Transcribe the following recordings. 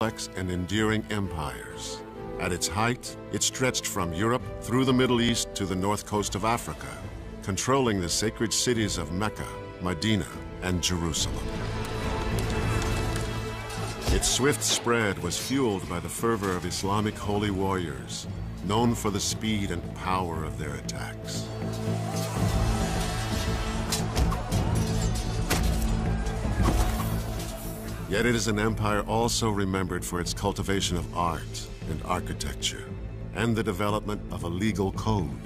complex and enduring empires. At its height, it stretched from Europe through the Middle East to the north coast of Africa, controlling the sacred cities of Mecca, Medina, and Jerusalem. Its swift spread was fueled by the fervor of Islamic holy warriors, known for the speed and power of their attacks. Yet it is an empire also remembered for its cultivation of art and architecture, and the development of a legal code.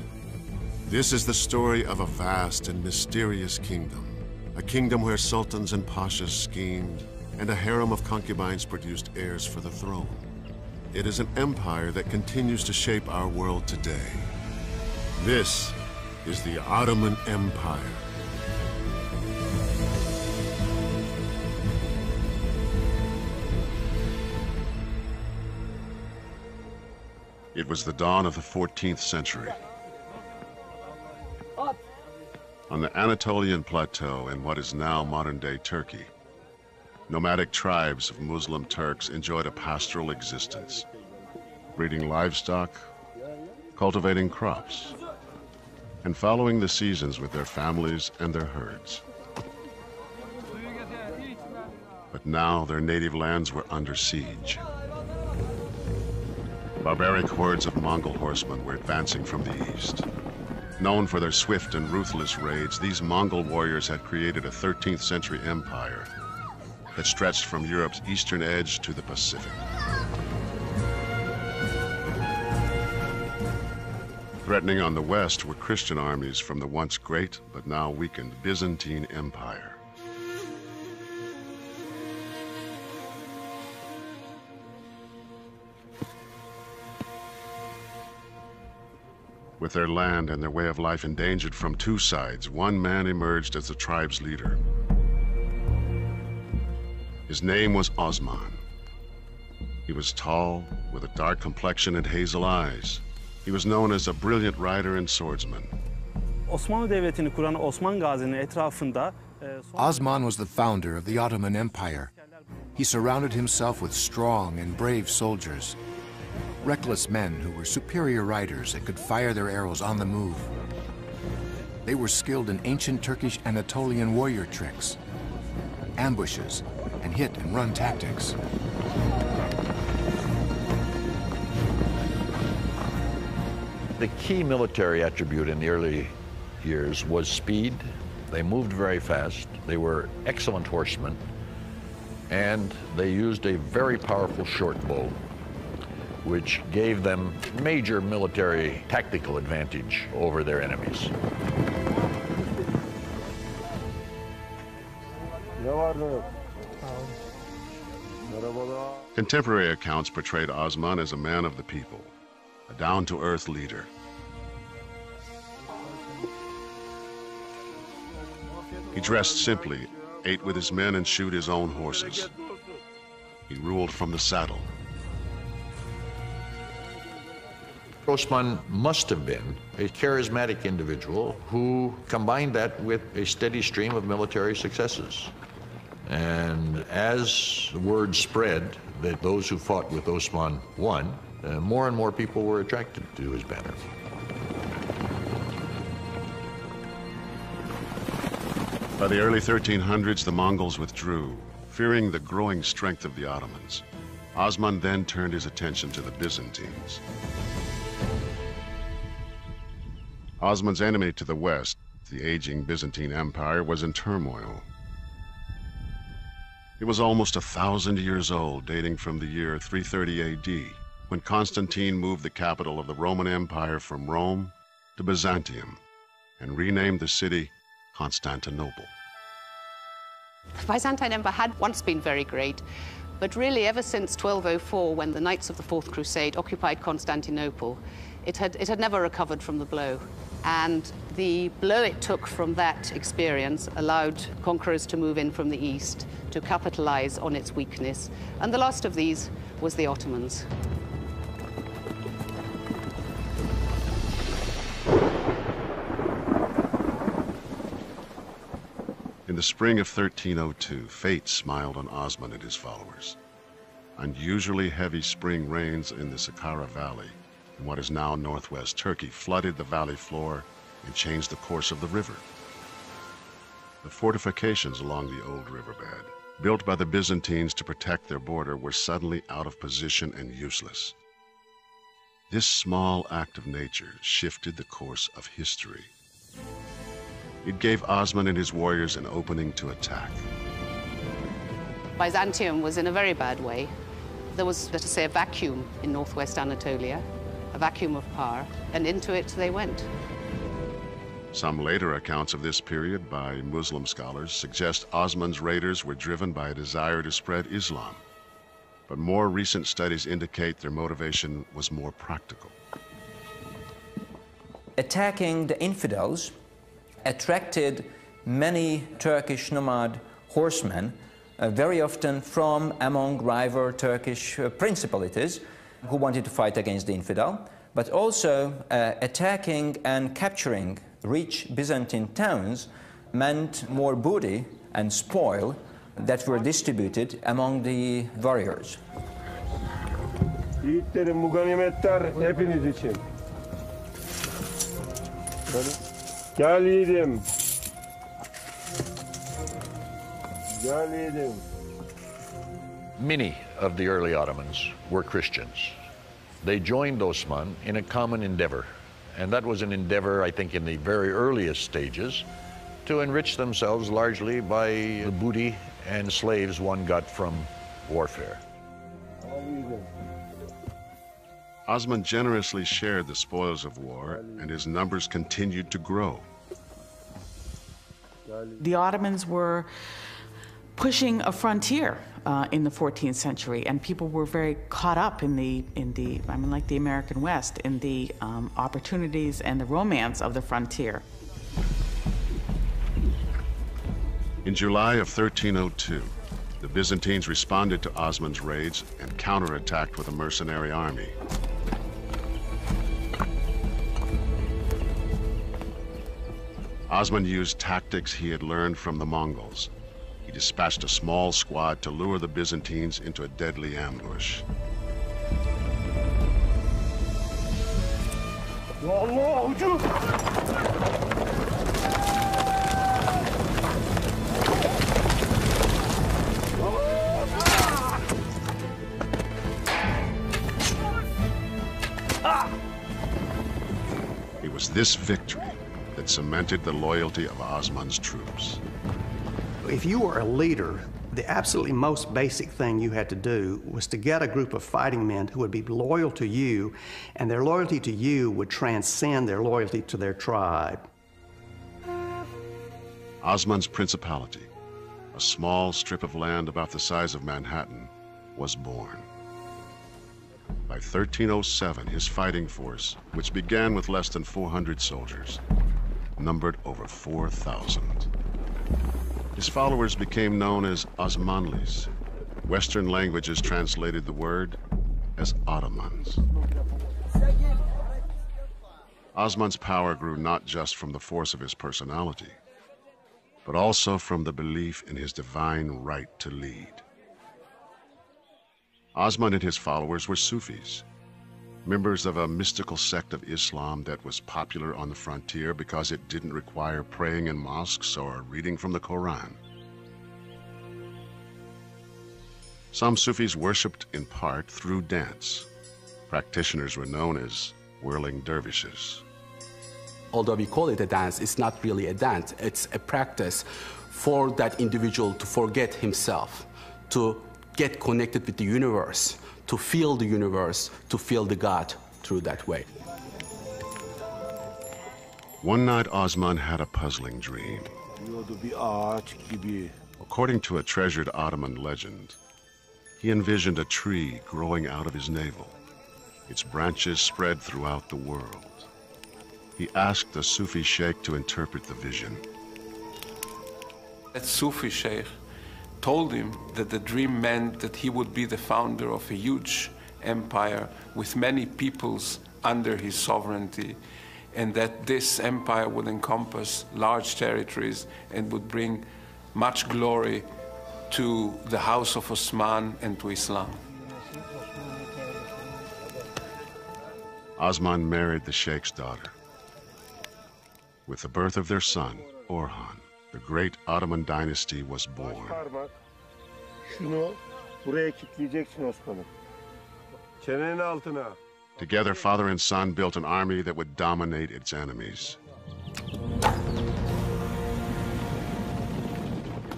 This is the story of a vast and mysterious kingdom, a kingdom where sultans and pashas schemed, and a harem of concubines produced heirs for the throne. It is an empire that continues to shape our world today. This is the Ottoman Empire. It was the dawn of the 14th century. On the Anatolian plateau in what is now modern-day Turkey, nomadic tribes of Muslim Turks enjoyed a pastoral existence, breeding livestock, cultivating crops, and following the seasons with their families and their herds. But now their native lands were under siege. Barbaric hordes of Mongol horsemen were advancing from the east. Known for their swift and ruthless raids, these Mongol warriors had created a 13th century empire that stretched from Europe's eastern edge to the Pacific. Threatening on the west were Christian armies from the once great but now weakened Byzantine Empire. With their land and their way of life endangered from two sides, one man emerged as the tribe's leader. His name was Osman. He was tall, with a dark complexion and hazel eyes. He was known as a brilliant rider and swordsman. Osmanlı Devleti'ni kuran Osman Gazi'nin etrafında Osman was the founder of the Ottoman Empire. He surrounded himself with strong and brave soldiers, reckless men who were superior riders and could fire their arrows on the move. They were skilled in ancient Turkish Anatolian warrior tricks, ambushes, and hit and run tactics. The key military attribute in the early years was speed. They moved very fast. They were excellent horsemen, and they used a very powerful short bow, which gave them major military tactical advantage over their enemies. Contemporary accounts portrayed Osman as a man of the people, a down-to-earth leader. He dressed simply, ate with his men, and shoed his own horses. He ruled from the saddle. Osman must have been a charismatic individual who combined that with a steady stream of military successes. And as the word spread that those who fought with Osman won, more and more people were attracted to his banner. By the early 1300s, the Mongols withdrew, fearing the growing strength of the Ottomans. Osman then turned his attention to the Byzantines. Osman's enemy to the west, the aging Byzantine Empire, was in turmoil. It was almost 1,000 years old, dating from the year 330 AD, when Constantine moved the capital of the Roman Empire from Rome to Byzantium and renamed the city Constantinople. The Byzantine Empire had once been very great, but really ever since 1204, when the Knights of the Fourth Crusade occupied Constantinople, it had never recovered from the blow. And the blow it took from that experience allowed conquerors to move in from the east to capitalize on its weakness. And the last of these was the Ottomans. In the spring of 1302, fate smiled on Osman and his followers. Unusually heavy spring rains in the Saqqara Valley, in what is now northwest Turkey, flooded the valley floor and changed the course of the river. The fortifications along the old riverbed, built by the Byzantines to protect their border, were suddenly out of position and useless. This small act of nature shifted the course of history. It gave Osman and his warriors an opening to attack. Byzantium was in a very bad way. There was, let us say, a vacuum in northwest Anatolia, a vacuum of power, and into it they went. Some later accounts of this period by Muslim scholars suggest Osman's raiders were driven by a desire to spread Islam. But more recent studies indicate their motivation was more practical. Attacking the infidels attracted many Turkish nomad horsemen, very often from among rival Turkish principalities who wanted to fight against the infidel, but also attacking and capturing rich Byzantine towns meant more booty and spoil that were distributed among the warriors. Yiğitlerim, bu ganimetler hepiniz için. Gel yiğidim. Gel yiğidim. Many of the early Ottomans were Christians. They joined Osman in a common endeavor, and that was an endeavor, I think, in the very earliest stages, to enrich themselves largely by the booty and slaves one got from warfare. Osman generously shared the spoils of war, and his numbers continued to grow. The Ottomans were pushing a frontier in the 14th century, and people were very caught up in the I mean, like the American West, in the opportunities and the romance of the frontier. In July of 1302, the Byzantines responded to Osman's raids and counterattacked with a mercenary army. Osman used tactics he had learned from the Mongols. He dispatched a small squad to lure the Byzantines into a deadly ambush. It was this victory that cemented the loyalty of Osman's troops. If you were a leader, the absolutely most basic thing you had to do was to get a group of fighting men who would be loyal to you, and their loyalty to you would transcend their loyalty to their tribe. Osman's principality, a small strip of land about the size of Manhattan, was born. By 1307, his fighting force, which began with less than 400 soldiers, numbered over 4,000. His followers became known as Osmanlis. Western languages translated the word as Ottomans. Osman's power grew not just from the force of his personality, but also from the belief in his divine right to lead. Osman and his followers were Sufis, members of a mystical sect of Islam that was popular on the frontier because it didn't require praying in mosques or reading from the Quran. Some Sufis worshipped in part through dance. Practitioners were known as whirling dervishes. Although we call it a dance, it's not really a dance. It's a practice for that individual to forget himself, to get connected with the universe, to feel the universe, to feel the God through that way. One night, Osman had a puzzling dream. According to a treasured Ottoman legend, he envisioned a tree growing out of his navel. Its branches spread throughout the world. He asked the Sufi sheikh to interpret the vision. That Sufi sheikh told him that the dream meant that he would be the founder of a huge empire with many peoples under his sovereignty, and that this empire would encompass large territories and would bring much glory to the House of Osman and to Islam. Osman married the Sheikh's daughter. With the birth of their son, Orhan, the great Ottoman dynasty was born. Şunu buraya kilitleyeceksin Osman'ım. Çenenin altına. Together, father and son built an army that would dominate its enemies.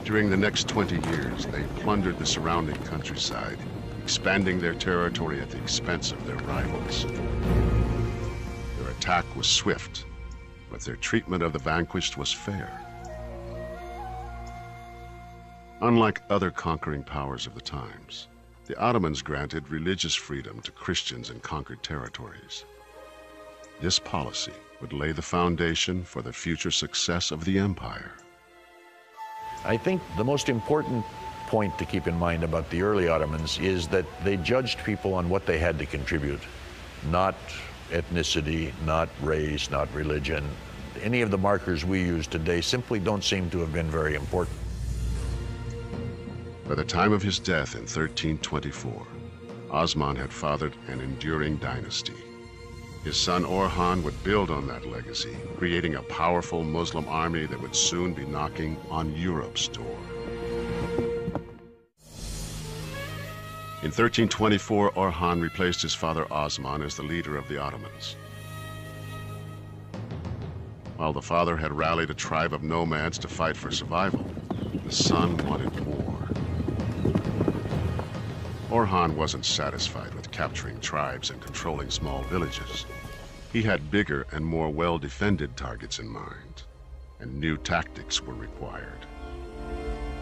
During the next 20 years, they plundered the surrounding countryside, expanding their territory at the expense of their rivals. Their attack was swift, but their treatment of the vanquished was fair. Unlike other conquering powers of the times, the Ottomans granted religious freedom to Christians in conquered territories. This policy would lay the foundation for the future success of the empire. I think the most important point to keep in mind about the early Ottomans is that they judged people on what they had to contribute, not ethnicity, not race, not religion. Any of the markers we use today simply don't seem to have been very important. By the time of his death in 1324, Osman had fathered an enduring dynasty. His son Orhan would build on that legacy, creating a powerful Muslim army that would soon be knocking on Europe's door. In 1324, Orhan replaced his father Osman as the leader of the Ottomans. While the father had rallied a tribe of nomads to fight for survival, the son wanted war. Orhan wasn't satisfied with capturing tribes and controlling small villages. He had bigger and more well-defended targets in mind, and new tactics were required.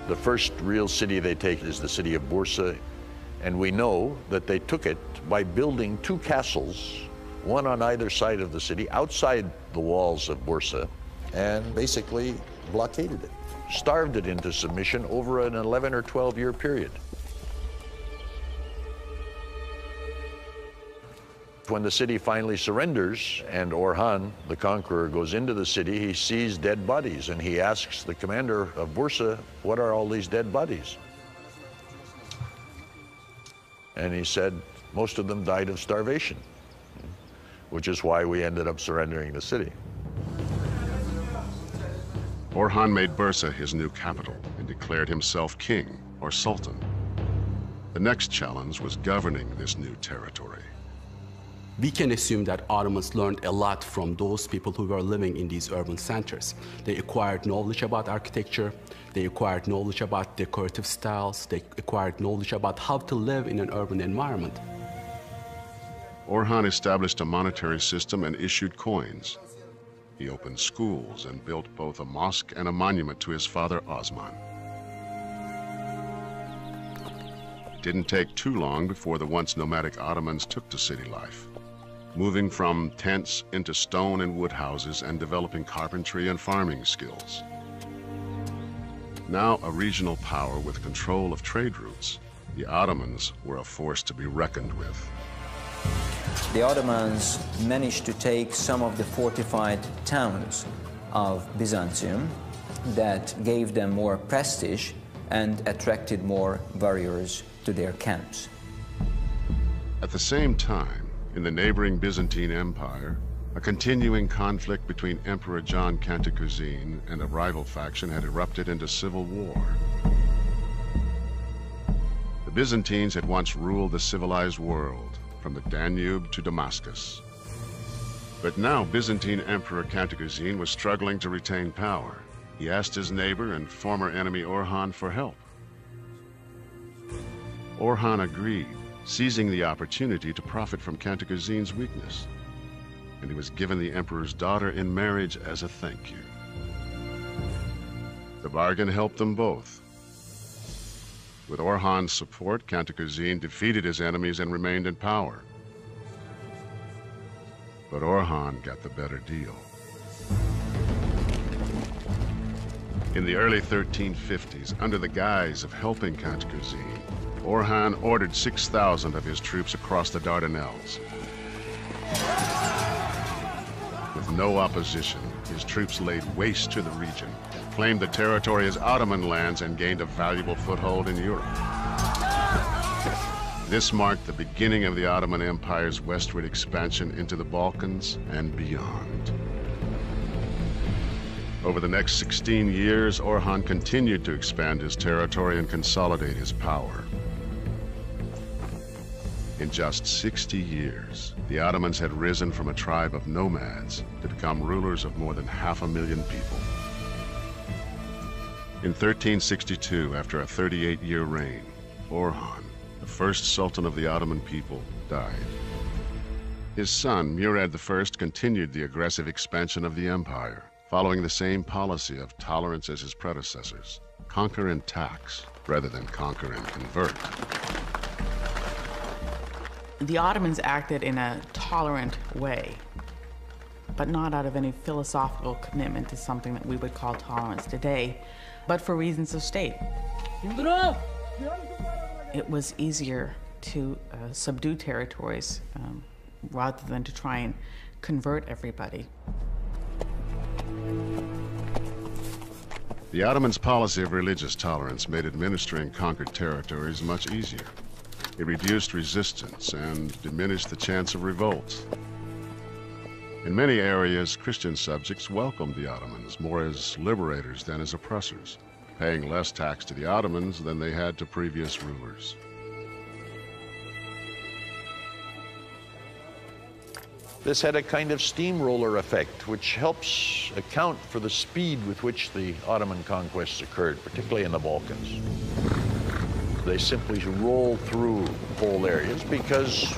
The first real city they take is the city of Bursa, and we know that they took it by building two castles, one on either side of the city, outside the walls of Bursa, and basically blockaded it, starved it into submission over an 11 or 12-year period. When the city finally surrenders and Orhan, the conqueror, goes into the city, he sees dead bodies and he asks the commander of Bursa, "What are all these dead bodies?" And he said, "Most of them died of starvation," which is why we ended up surrendering the city. Orhan made Bursa his new capital and declared himself king or sultan. The next challenge was governing this new territory. We can assume that Ottomans learned a lot from those people who were living in these urban centers. They acquired knowledge about architecture, they acquired knowledge about decorative styles, they acquired knowledge about how to live in an urban environment. Orhan established a monetary system and issued coins. He opened schools and built both a mosque and a monument to his father Osman. It didn't take too long before the once nomadic Ottomans took to city life, moving from tents into stone and wood houses and developing carpentry and farming skills. Now a regional power with control of trade routes, the Ottomans were a force to be reckoned with. The Ottomans managed to take some of the fortified towns of Byzantium that gave them more prestige and attracted more warriors to their camps. At the same time, in the neighboring Byzantine Empire, a continuing conflict between Emperor John Cantacuzene and a rival faction had erupted into civil war. The Byzantines had once ruled the civilized world, from the Danube to Damascus. But now Byzantine Emperor Cantacuzene was struggling to retain power. He asked his neighbor and former enemy Orhan for help. Orhan agreed, seizing the opportunity to profit from Cantacuzene's weakness. And he was given the emperor's daughter in marriage as a thank you. The bargain helped them both. With Orhan's support, Cantacuzene defeated his enemies and remained in power. But Orhan got the better deal. In the early 1350s, under the guise of helping Cantacuzene, Orhan ordered 6,000 of his troops across the Dardanelles. With no opposition, his troops laid waste to the region, claimed the territory as Ottoman lands, and gained a valuable foothold in Europe. This marked the beginning of the Ottoman Empire's westward expansion into the Balkans and beyond. Over the next 16 years, Orhan continued to expand his territory and consolidate his power. In just 60 years, the Ottomans had risen from a tribe of nomads to become rulers of more than 500,000 people. In 1362, after a 38-year reign, Orhan, the first Sultan of the Ottoman people, died. His son, Murad I, continued the aggressive expansion of the empire, following the same policy of tolerance as his predecessors: conquer and tax, rather than conquer and convert. The Ottomans acted in a tolerant way, but not out of any philosophical commitment to something that we would call tolerance today, but for reasons of state. It was easier to subdue territories rather than to try and convert everybody. The Ottomans' policy of religious tolerance made administering conquered territories much easier. It reduced resistance and diminished the chance of revolt. In many areas, Christian subjects welcomed the Ottomans more as liberators than as oppressors, paying less tax to the Ottomans than they had to previous rulers. This had a kind of steamroller effect, which helps account for the speed with which the Ottoman conquests occurred, particularly in the Balkans. They simply rolled through whole areas because,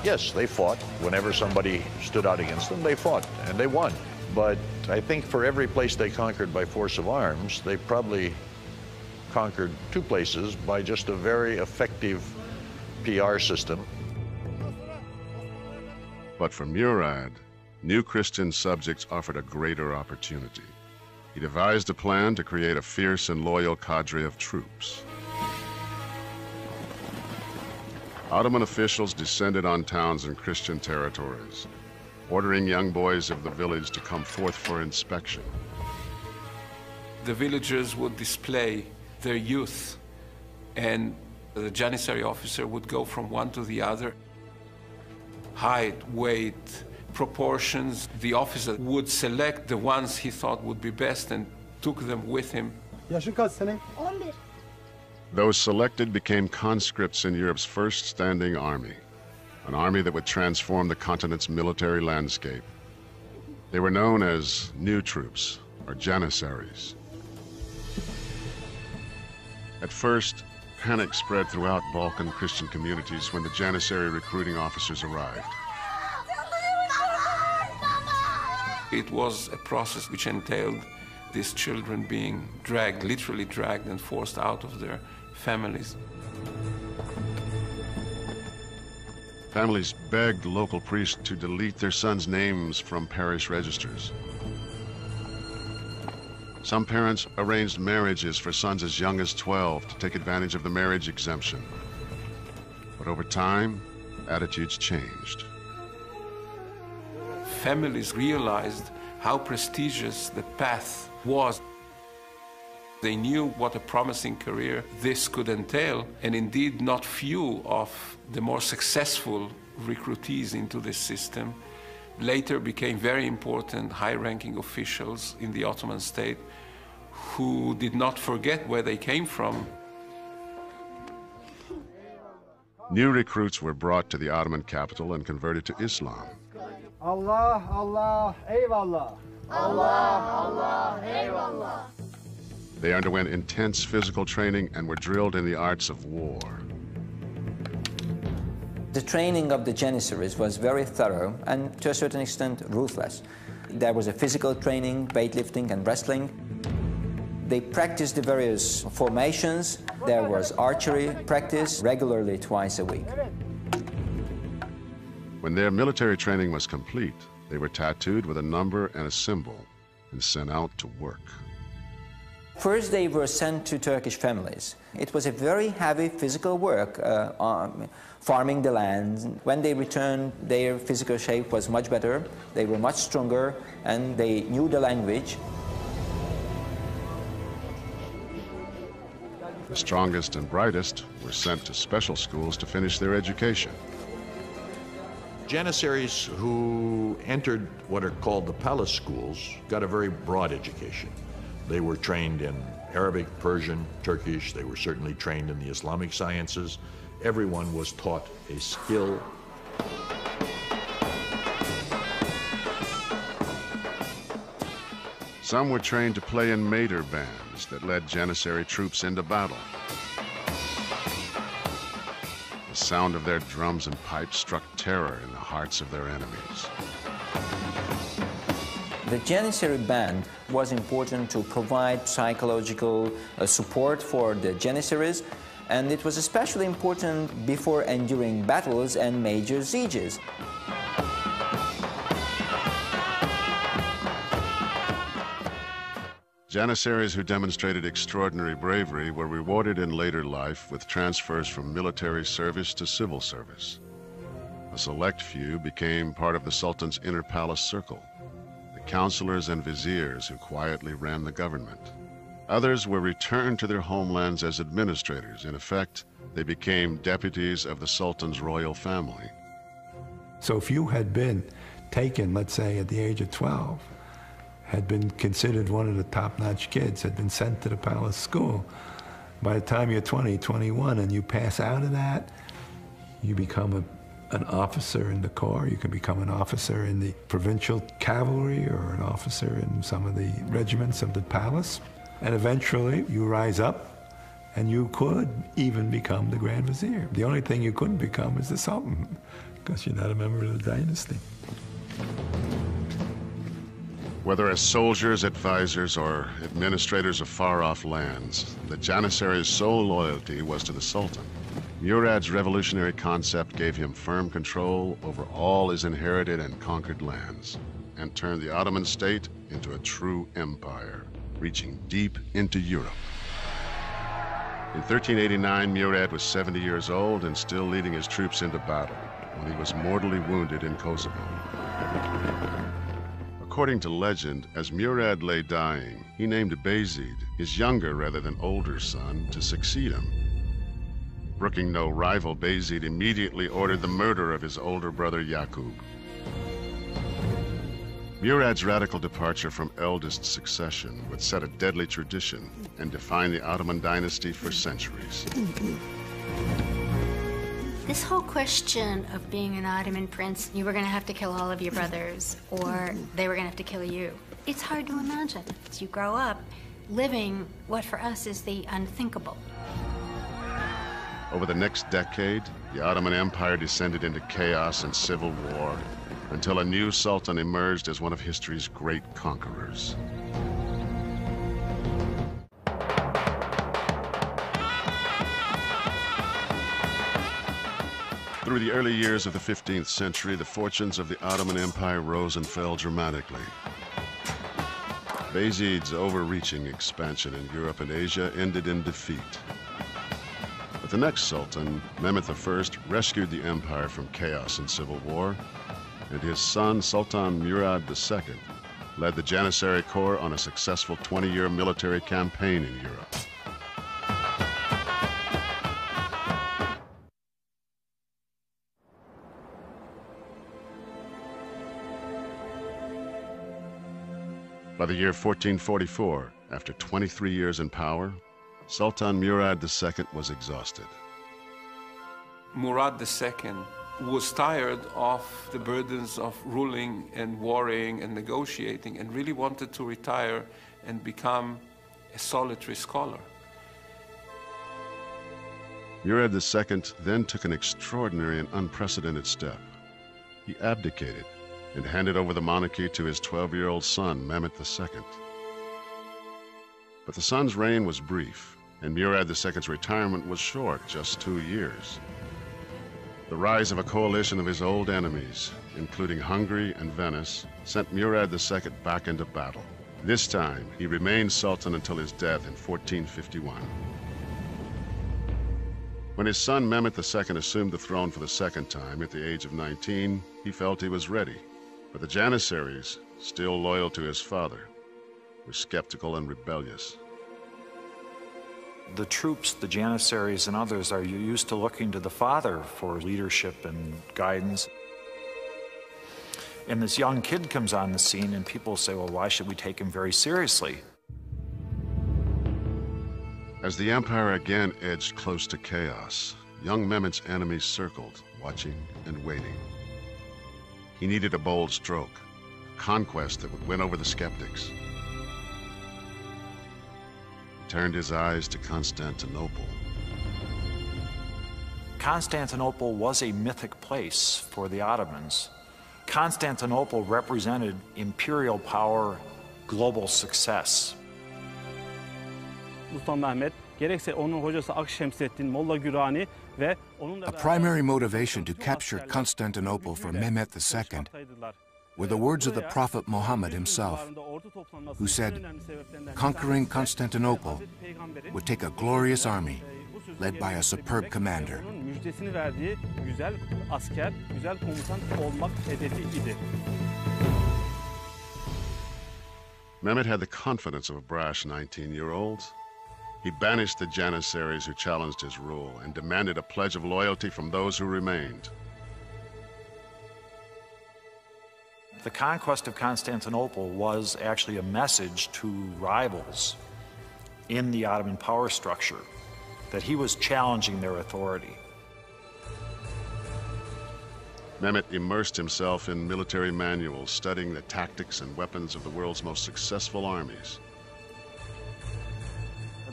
yes, they fought. Whenever somebody stood out against them, they fought, and they won. But I think for every place they conquered by force of arms, they probably conquered 2 places by just a very effective PR system. But for Murad, new Christian subjects offered a greater opportunity. He devised a plan to create a fierce and loyal cadre of troops. Ottoman officials descended on towns in Christian territories, ordering young boys of the village to come forth for inspection. The villagers would display their youth, and the Janissary officer would go from one to the other. Height, weight, proportions. The officer would select the ones he thought would be best and took them with him. Those selected became conscripts in Europe's first standing army, an army that would transform the continent's military landscape. They were known as new troops, or Janissaries. At first, panic spread throughout Balkan Christian communities when the Janissary recruiting officers arrived. It was a process which entailed these children being dragged, literally dragged and forced out of their families. Families begged local priests to delete their sons' names from parish registers. Some parents arranged marriages for sons as young as 12 to take advantage of the marriage exemption. But over time, attitudes changed. Families realized how prestigious the path was. They knew what a promising career this could entail, and indeed not few of the more successful recruitees into this system later became very important high-ranking officials in the Ottoman state who did not forget where they came from. New recruits were brought to the Ottoman capital and converted to Islam. Allah, Allah, eyvallah. Allah, Allah, eyvallah. They underwent intense physical training and were drilled in the arts of war. The training of the Janissaries was very thorough and, to a certain extent, ruthless. There was a physical training, weightlifting and wrestling. They practiced the various formations. There was archery practice regularly twice a week. When their military training was complete, they were tattooed with a number and a symbol and sent out to work. First, they were sent to Turkish families. It was a very heavy physical work, farming the land. When they returned, their physical shape was much better. They were much stronger, and they knew the language. The strongest and brightest were sent to special schools to finish their education. Janissaries who entered what are called the palace schools got a very broad education. They were trained in Arabic, Persian, Turkish. They were certainly trained in the Islamic sciences. Everyone was taught a skill. Some were trained to play in Mater bands that led Janissary troops into battle. The sound of their drums and pipes struck terror in the hearts of their enemies. The Janissary band was important to provide psychological support for the Janissaries, and it was especially important before and during battles and major sieges. Janissaries who demonstrated extraordinary bravery were rewarded in later life with transfers from military service to civil service. A select few became part of the Sultan's inner palace circle, the counselors and viziers who quietly ran the government. Others were returned to their homelands as administrators. In effect, they became deputies of the Sultan's royal family. So if you had been taken, let's say, at the age of 12, had been considered one of the top-notch kids, had been sent to the palace school, by the time you're 20, 21, and you pass out of that, you become an officer in the corps, you can become an officer in the provincial cavalry or an officer in some of the regiments of the palace. And eventually you rise up and you could even become the Grand Vizier. The only thing you couldn't become is the Sultan because you're not a member of the dynasty. Whether as soldiers, advisors, or administrators of far-off lands, the Janissary's sole loyalty was to the Sultan. Murad's revolutionary concept gave him firm control over all his inherited and conquered lands, and turned the Ottoman state into a true empire, reaching deep into Europe. In 1389, Murad was 70 years old and still leading his troops into battle when he was mortally wounded in Kosovo. According to legend, as Murad lay dying, he named Bayezid, his younger rather than older son, to succeed him. Brooking no rival, Bayezid immediately ordered the murder of his older brother Yaqub. Murad's radical departure from eldest succession would set a deadly tradition and define the Ottoman dynasty for centuries. This whole question of being an Ottoman prince, you were going to have to kill all of your brothers, or they were going to have to kill you. It's hard to imagine. As you grow up, living what for us is the unthinkable. Over the next decade, the Ottoman Empire descended into chaos and civil war until a new sultan emerged as one of history's great conquerors. Through the early years of the 15th century, the fortunes of the Ottoman Empire rose and fell dramatically. Bayezid's overreaching expansion in Europe and Asia ended in defeat. But the next sultan, Mehmed I, rescued the empire from chaos and civil war, and his son, Sultan Murad II, led the Janissary Corps on a successful 20-year military campaign in Europe. By the year 1444, after 23 years in power, Sultan Murad II was exhausted. Murad II was tired of the burdens of ruling and warring and negotiating and really wanted to retire and become a solitary scholar. Murad II then took an extraordinary and unprecedented step. He abdicated and handed over the monarchy to his 12-year-old son, Mehmed II. But the son's reign was brief, and Murad II's retirement was short, just 2 years. The rise of a coalition of his old enemies, including Hungary and Venice, sent Murad II back into battle. This time, he remained sultan until his death in 1451. When his son Mehmed II assumed the throne for the second time at the age of 19, he felt he was ready. But the Janissaries, still loyal to his father, were skeptical and rebellious. The troops, the Janissaries and others, are used to looking to the father for leadership and guidance. And this young kid comes on the scene and people say, well, why should we take him very seriously? As the empire again edged close to chaos, young Mehmet's enemies circled, watching and waiting. He needed a bold stroke, a conquest that would win over the skeptics. He turned his eyes to Constantinople. Constantinople was a mythic place for the Ottomans. Constantinople represented imperial power, global success. Sultan Mehmet, gerekse onun hocası Akşemseddin, Molla Gürani ve onunla A primary motivation to capture Constantinople for Mehmet II were the words of the Prophet Muhammad himself, who said, conquering Constantinople would take a glorious army led by a superb commander. Müjdesini verdiği güzel asker, güzel komutan olmak hedefi idi. Mehmet had the confidence of a brash 19-year-old. He banished the Janissaries who challenged his rule and demanded a pledge of loyalty from those who remained. The conquest of Constantinople was actually a message to rivals in the Ottoman power structure that he was challenging their authority. Mehmet immersed himself in military manuals, studying the tactics and weapons of the world's most successful armies.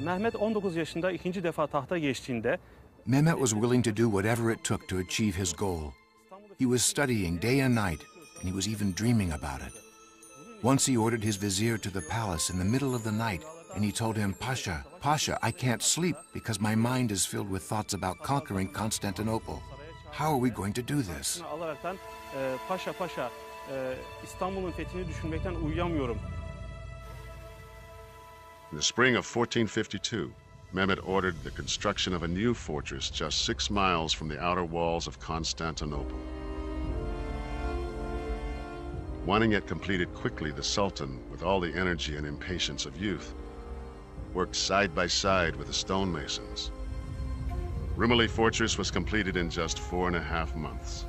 Mehmet 19 yaşında ikinci defa tahta geçtiğinde Mehmet was willing to do whatever it took to achieve his goal. He was studying day and night, and he was even dreaming about it. Once he ordered his vizier to the palace in the middle of the night, and he told him, Pasha, Pasha, I can't sleep because my mind is filled with thoughts about conquering Constantinople. How are we going to do this? alaraktan Paşa Paşa İstanbul'un fethini düşünmekten uyuyamıyorum. In the spring of 1452, Mehmet ordered the construction of a new fortress just 6 miles from the outer walls of Constantinople. Wanting it completed quickly, the Sultan, with all the energy and impatience of youth, worked side by side with the stonemasons. Rumeli Fortress was completed in just 4.5 months.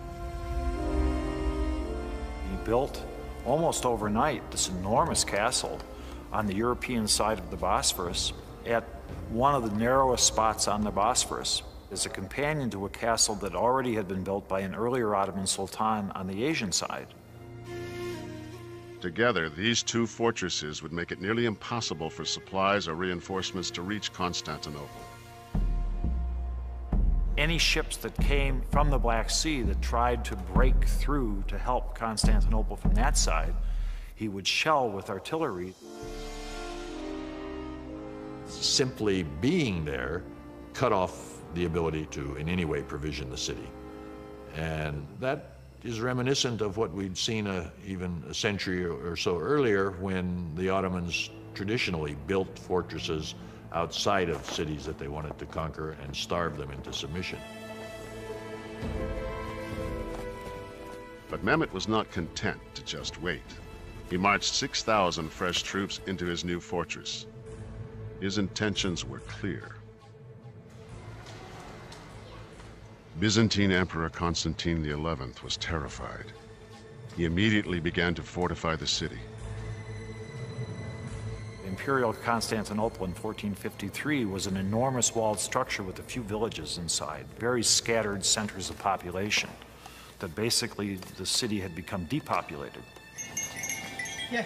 He built, almost overnight, this enormous castle on the European side of the Bosphorus at one of the narrowest spots on the Bosphorus as a companion to a castle that already had been built by an earlier Ottoman sultan on the Asian side. Together, these two fortresses would make it nearly impossible for supplies or reinforcements to reach Constantinople. Any ships that came from the Black Sea that tried to break through to help Constantinople from that side, he would shell with artillery. Simply being there cut off the ability to in any way provision the city. And that is reminiscent of what we'd seen even a century or so earlier when the Ottomans traditionally built fortresses outside of cities that they wanted to conquer and starve them into submission. But Mehmet was not content to just wait. He marched 6,000 fresh troops into his new fortress. His intentions were clear. Byzantine Emperor Constantine XI was terrified. He immediately began to fortify the city. Imperial Constantinople in 1453 was an enormous walled structure with a few villages inside, very scattered centers of population, that basically the city had become depopulated. Yeah.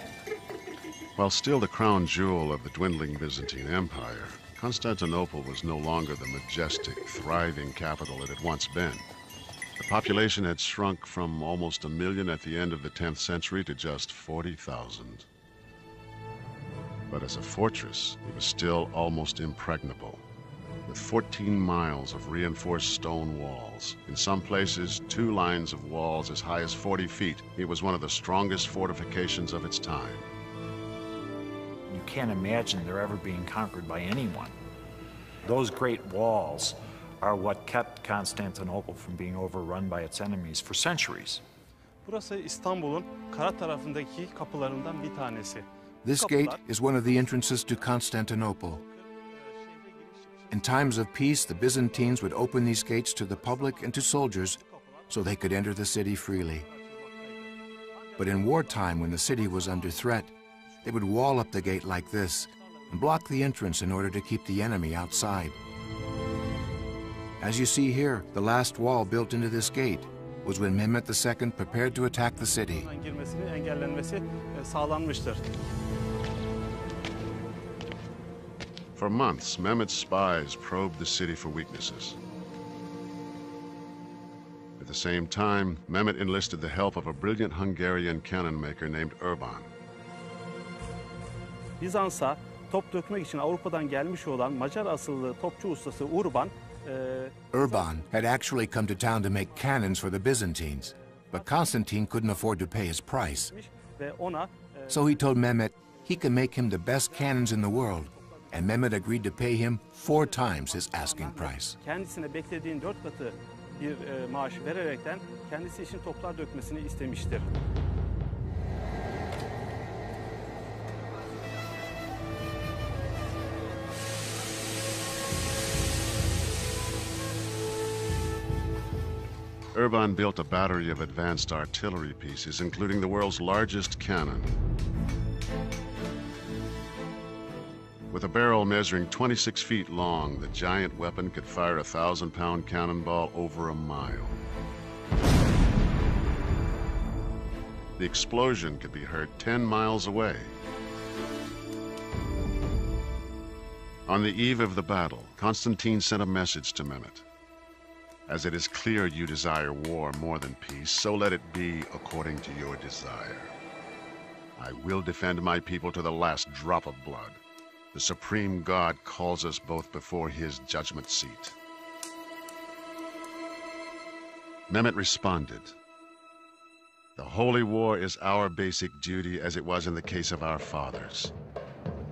While still the crown jewel of the dwindling Byzantine Empire, Constantinople was no longer the majestic, thriving capital it had once been. The population had shrunk from almost 1 million at the end of the 10th century to just 40,000. But as a fortress, it was still almost impregnable, with 14 miles of reinforced stone walls. In some places, 2 lines of walls as high as 40 feet. It was one of the strongest fortifications of its time. You can't imagine they're ever being conquered by anyone. Those great walls are what kept Constantinople from being overrun by its enemies for centuries. Burası İstanbul'un kara tarafındaki kapılarından bir tanesi. This gate is one of the entrances to Constantinople. In times of peace, the Byzantines would open these gates to the public and to soldiers so they could enter the city freely. But in wartime, when the city was under threat, they would wall up the gate like this and block the entrance in order to keep the enemy outside. As you see here, the last wall built into this gate was when Mehmet II prepared to attack the city. For months, Mehmet's spies probed the city for weaknesses. At the same time, Mehmet enlisted the help of a brilliant Hungarian cannon maker named Urban. Bizans'a top dökmek için Avrupa'dan gelmiş olan Macar asıllı topçu ustası Urban Urban had actually come to town to make cannons for the Byzantines, but Constantine couldn't afford to pay his price. So he told Mehmet he could make him the best cannons in the world, and Mehmet agreed to pay him 4 times his asking price. Kendisine beklediğin 4 katı bir maaş vererekten kendisi için toplar dökmesini istemiştir. Urban built a battery of advanced artillery pieces, including the world's largest cannon. With a barrel measuring 26 feet long, the giant weapon could fire a 1,000-pound cannonball over a mile. The explosion could be heard 10 miles away. On the eve of the battle, Constantine sent a message to Mehmet. As it is clear you desire war more than peace, so let it be according to your desire. I will defend my people to the last drop of blood. The supreme God calls us both before his judgment seat. Mehmet responded, "The holy war is our basic duty as it was in the case of our fathers.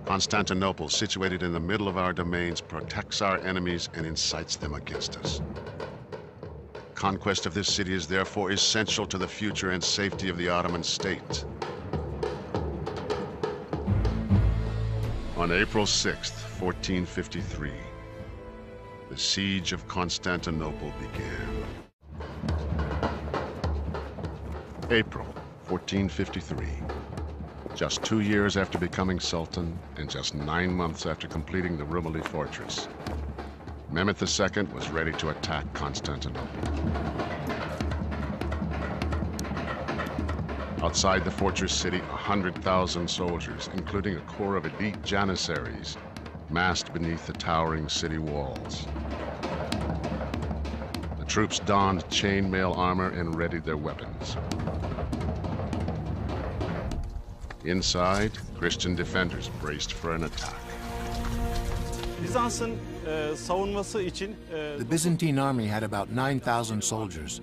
Constantinople, situated in the middle of our domains, protects our enemies and incites them against us. Conquest of this city is therefore essential to the future and safety of the Ottoman state." On April 6th, 1453, the siege of Constantinople began. April 1453, just 2 years after becoming Sultan and just 9 months after completing the Rumeli fortress, Mehmet II was ready to attack Constantinople. Outside the fortress city, 100,000 soldiers, including a corps of elite Janissaries, massed beneath the towering city walls. The troops donned chainmail armor and readied their weapons. Inside, Christian defenders braced for an attack. Bizans'ın savunması için The Byzantine army had about 9,000 soldiers.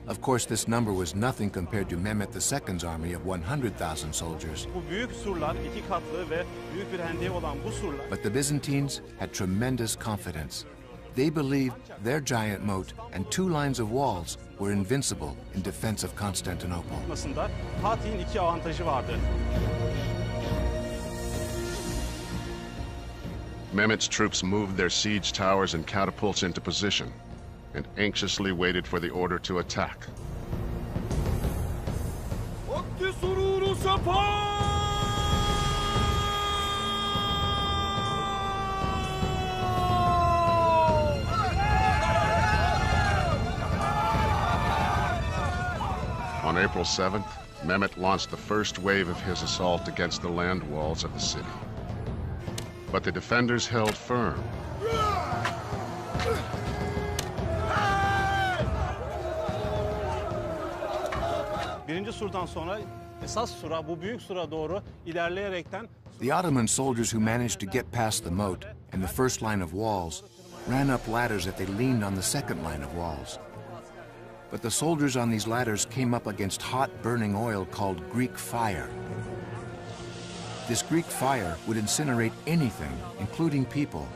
Of course, this number was nothing compared to Mehmet II's army of 100,000 soldiers. bu büyük surlar, 2 katlı ve büyük bir hendeği olan bu surlar But the Byzantines had tremendous confidence. They believed their giant moat and 2 lines of walls were invincible in defense of Constantinople. tutmasında Fatih'in 2 avantajı vardı. Mehmet's troops moved their siege towers and catapults into position and anxiously waited for the order to attack. On April 7th, Mehmet launched the first wave of his assault against the land walls of the city. But the defenders held firm. Birinci surdan sonra esas sura, bu büyük sura doğru ilerleyerekten The Ottoman soldiers who managed to get past the moat and the first line of walls ran up ladders that they leaned on the second line of walls. But the soldiers on these ladders came up against hot burning oil called Greek fire. This Greek fire would incinerate anything, including people.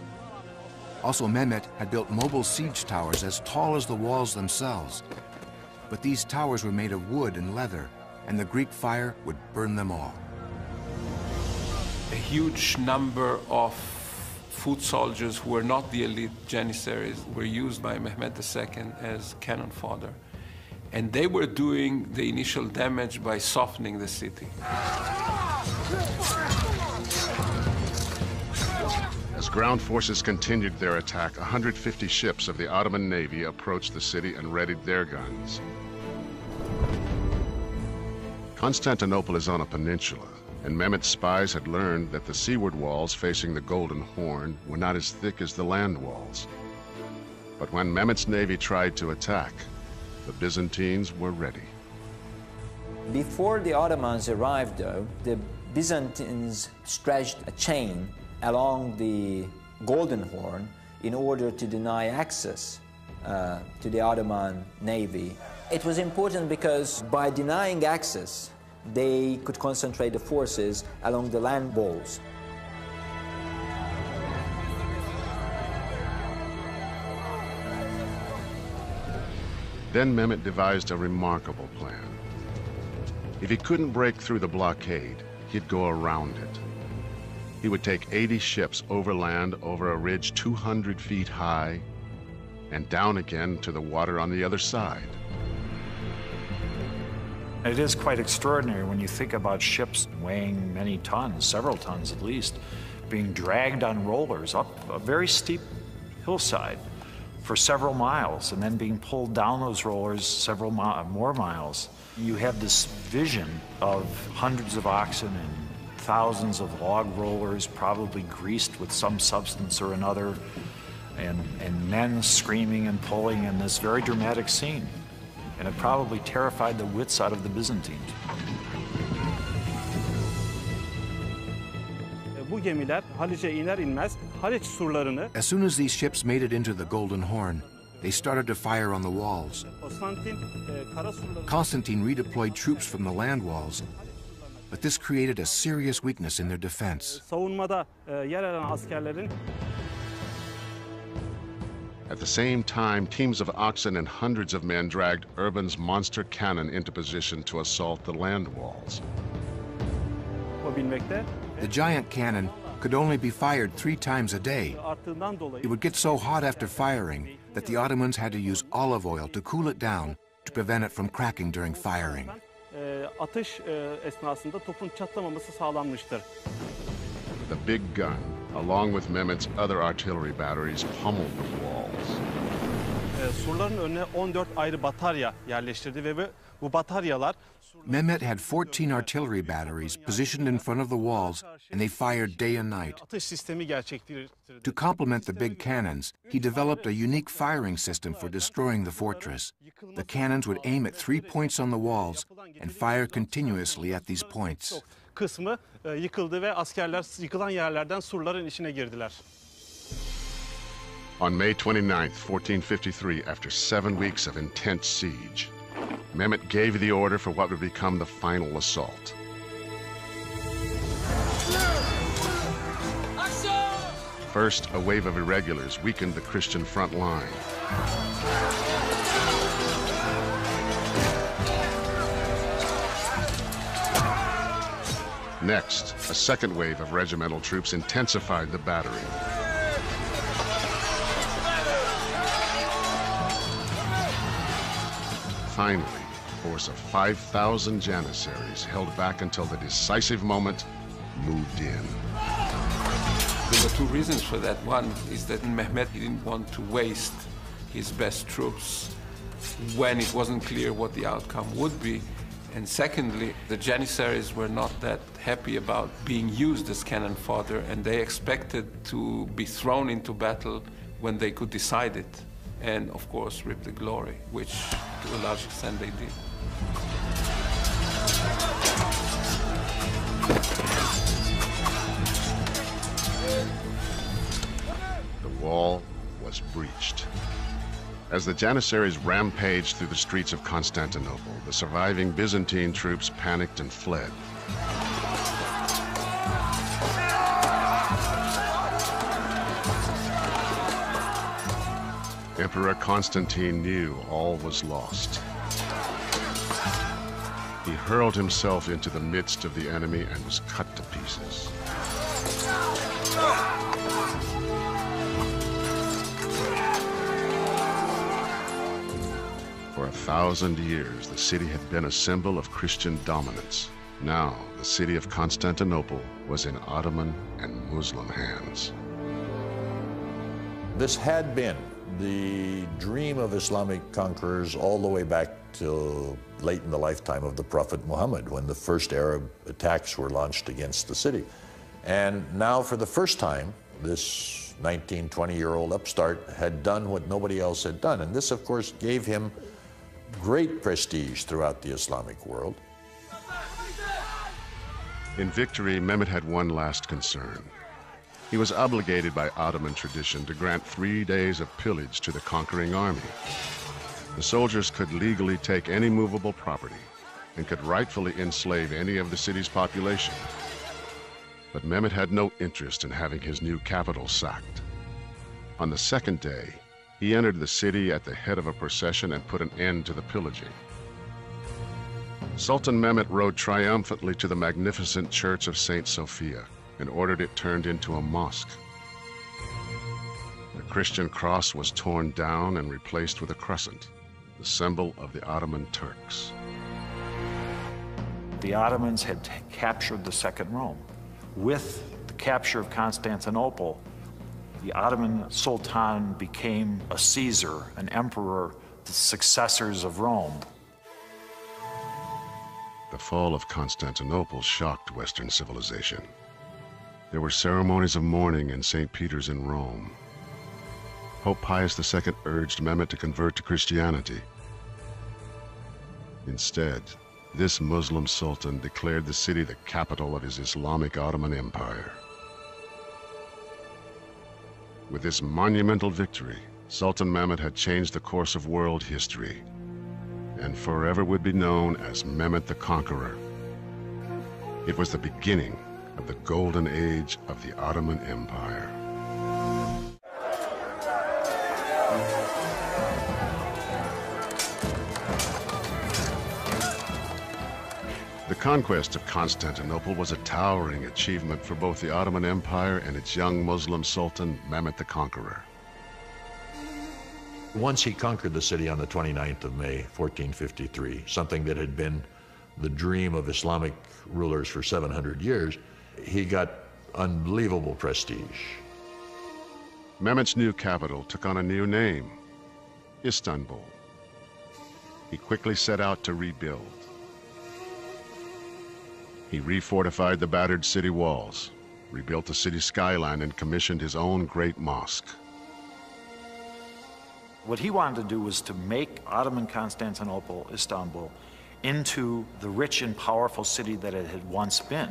Also, Mehmet had built mobile siege towers as tall as the walls themselves. But these towers were made of wood and leather, and the Greek fire would burn them all. A huge number of foot soldiers who were not the elite Janissaries were used by Mehmed II as cannon fodder. And they were doing the initial damage by softening the city. As ground forces continued their attack, 150 ships of the Ottoman Navy approached the city and readied their guns. Constantinople is on a peninsula, and Mehmet's spies had learned that the seaward walls facing the Golden Horn were not as thick as the land walls. But when Mehmet's navy tried to attack, the Byzantines were ready. Before the Ottomans arrived, though, the Byzantines stretched a chain along the Golden Horn in order to deny access to the Ottoman navy. It was important because by denying access, they could concentrate the forces along the land walls. Then Mehmet devised a remarkable plan. If he couldn't break through the blockade, he'd go around it. He would take 80 ships overland over a ridge 200 feet high and down again to the water on the other side. It is quite extraordinary when you think about ships weighing many tons, several tons at least, being dragged on rollers up a very steep hillside for several miles and then being pulled down those rollers several more miles. You have this vision of hundreds of oxen and thousands of log rollers, probably greased with some substance or another, and men screaming and pulling in this very dramatic scene. And it probably terrified the wits out of the Byzantines. As soon as these ships made it into the Golden Horn, they started to fire on the walls. Constantine redeployed troops from the land walls, but this created a serious weakness in their defense. At the same time, teams of oxen and hundreds of men dragged Urban's monster cannon into position to assault the land walls. The giant cannon could only be fired 3 times a day. It would get so hot after firing that the Ottomans had to use olive oil to cool it down to prevent it from cracking during firing. The big gun, along with Mehmet's other artillery batteries, pummeled the walls. Mehmet had 14 artillery batteries positioned in front of the walls, and they fired day and night. To complement the big cannons, he developed a unique firing system for destroying the fortress. The cannons would aim at 3 points on the walls and fire continuously at these points. On May 29, 1453, after 7 weeks of intense siege, Mehmet gave the order for what would become the final assault. First, a wave of irregulars weakened the Christian front line. Next, a second wave of regimental troops intensified the battery. Finally, a force of 5,000 Janissaries held back until the decisive moment moved in. There were 2 reasons for that. One is that Mehmet didn't want to waste his best troops when it wasn't clear what the outcome would be. And secondly, the Janissaries were not that happy about being used as cannon fodder, and they expected to be thrown into battle when they could decide it, and of course reap the glory, which to a large extent they did. The wall was breached. As the Janissaries rampaged through the streets of Constantinople, the surviving Byzantine troops panicked and fled. Emperor Constantine knew all was lost. He hurled himself into the midst of the enemy and was cut to pieces. For 1,000 years, the city had been a symbol of Christian dominance. Now, the city of Constantinople was in Ottoman and Muslim hands. This had been the dream of Islamic conquerors all the way back to late in the lifetime of the Prophet Muhammad, when the first Arab attacks were launched against the city. And now, for the first time, this 19, 20-year-old upstart had done what nobody else had done. And this, of course, gave him great prestige throughout the Islamic world. In victory, Mehmet had one last concern. He was obligated by Ottoman tradition to grant 3 days of pillage to the conquering army. The soldiers could legally take any movable property and could rightfully enslave any of the city's population. But Mehmet had no interest in having his new capital sacked. On the second day, he entered the city at the head of a procession and put an end to the pillaging. Sultan Mehmet rode triumphantly to the magnificent church of Saint Sophia and ordered it turned into a mosque. The Christian cross was torn down and replaced with a crescent, the symbol of the Ottoman Turks. The Ottomans had captured the Second Rome. With the capture of Constantinople, the Ottoman Sultan became a Caesar, an emperor, the successors of Rome. The fall of Constantinople shocked Western civilization. There were ceremonies of mourning in St. Peter's in Rome. Pope Pius II urged Mehmet to convert to Christianity. Instead, this Muslim sultan declared the city the capital of his Islamic Ottoman Empire. With this monumental victory, Sultan Mehmet had changed the course of world history and forever would be known as Mehmet the Conqueror. It was the beginning of the golden age of the Ottoman Empire. The conquest of Constantinople was a towering achievement for both the Ottoman Empire and its young Muslim sultan, Mehmet the Conqueror. Once he conquered the city on the 29th of May, 1453, something that had been the dream of Islamic rulers for 700 years, he got unbelievable prestige. Mehmet's new capital took on a new name, Istanbul. He quickly set out to rebuild. He refortified the battered city walls, rebuilt the city skyline, and commissioned his own great mosque. What he wanted to do was to make Ottoman Constantinople, Istanbul, into the rich and powerful city that it had once been,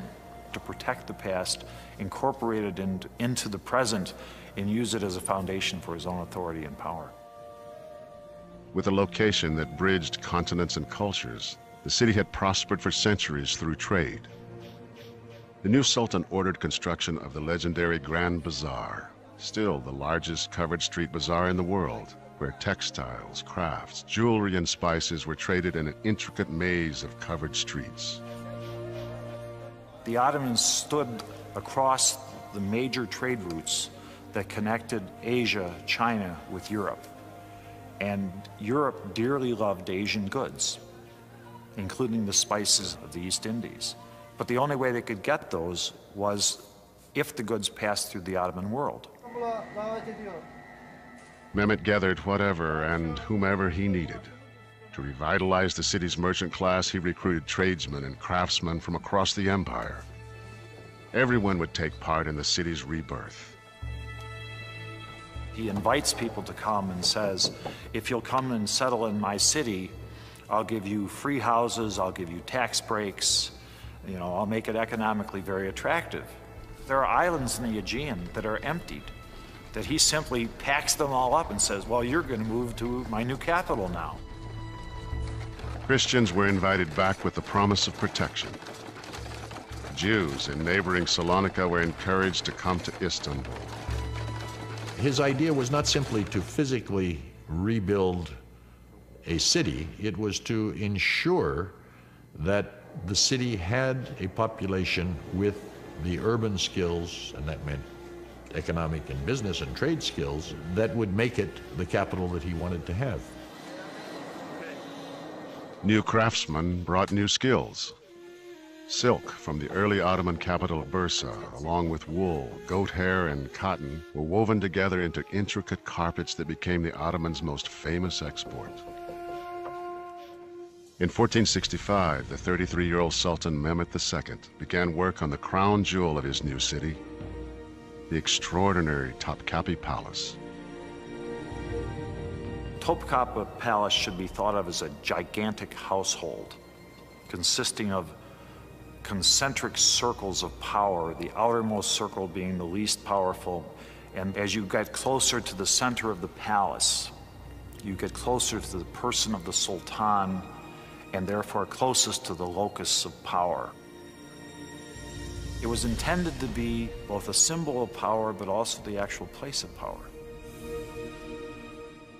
to protect the past, incorporate it into the present, and use it as a foundation for his own authority and power. With a location that bridged continents and cultures, the city had prospered for centuries through trade. The new sultan ordered construction of the legendary Grand Bazaar, still the largest covered street bazaar in the world, where textiles, crafts, jewelry, and spices were traded in an intricate maze of covered streets. The Ottomans stood across the major trade routes that connected Asia, China with Europe. And Europe dearly loved Asian goods, including the spices of the East Indies. But the only way they could get those was if the goods passed through the Ottoman world. Mehmet gathered whatever and whomever he needed. To revitalize the city's merchant class, he recruited tradesmen and craftsmen from across the empire. Everyone would take part in the city's rebirth. He invites people to come and says, if you'll come and settle in my city, I'll give you free houses, I'll give you tax breaks, I'll make it economically very attractive. There are islands in the Aegean that are emptied, that he simply packs them all up and says, well, you're going to move to my new capital now. Christians were invited back with the promise of protection. Jews in neighboring Salonika were encouraged to come to Istanbul. His idea was not simply to physically rebuild a city, it was to ensure that the city had a population with the urban skills, and that meant economic and business and trade skills, that would make it the capital that he wanted to have. New craftsmen brought new skills. Silk from the early Ottoman capital Bursa, along with wool, goat hair, and cotton, were woven together into intricate carpets that became the Ottomans' most famous export. In 1465, the 33-year-old Sultan Mehmet II began work on the crown jewel of his new city, the extraordinary Topkapi Palace. Topkapi Palace should be thought of as a gigantic household consisting of concentric circles of power, the outermost circle being the least powerful. And as you get closer to the center of the palace, you get closer to the person of the Sultan and therefore closest to the locus of power. It was intended to be both a symbol of power but also the actual place of power.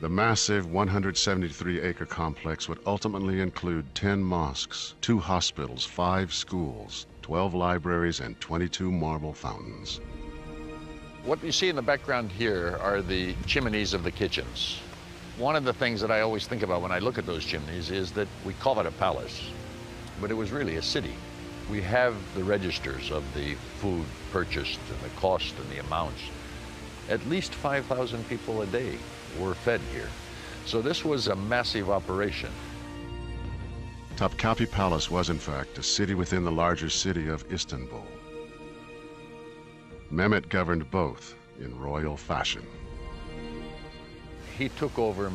The massive 173-acre complex would ultimately include 10 mosques, 2 hospitals, 5 schools, 12 libraries, and 22 marble fountains. What you see in the background here are the chimneys of the kitchens. One of the things that I always think about when I look at those chimneys is that we call it a palace, but it was really a city. We have the registers of the food purchased and the cost and the amounts. At least 5,000 people a day were fed here. So this was a massive operation. Topkapi Palace was, in fact, a city within the larger city of Istanbul. Mehmet governed both in royal fashion. He took over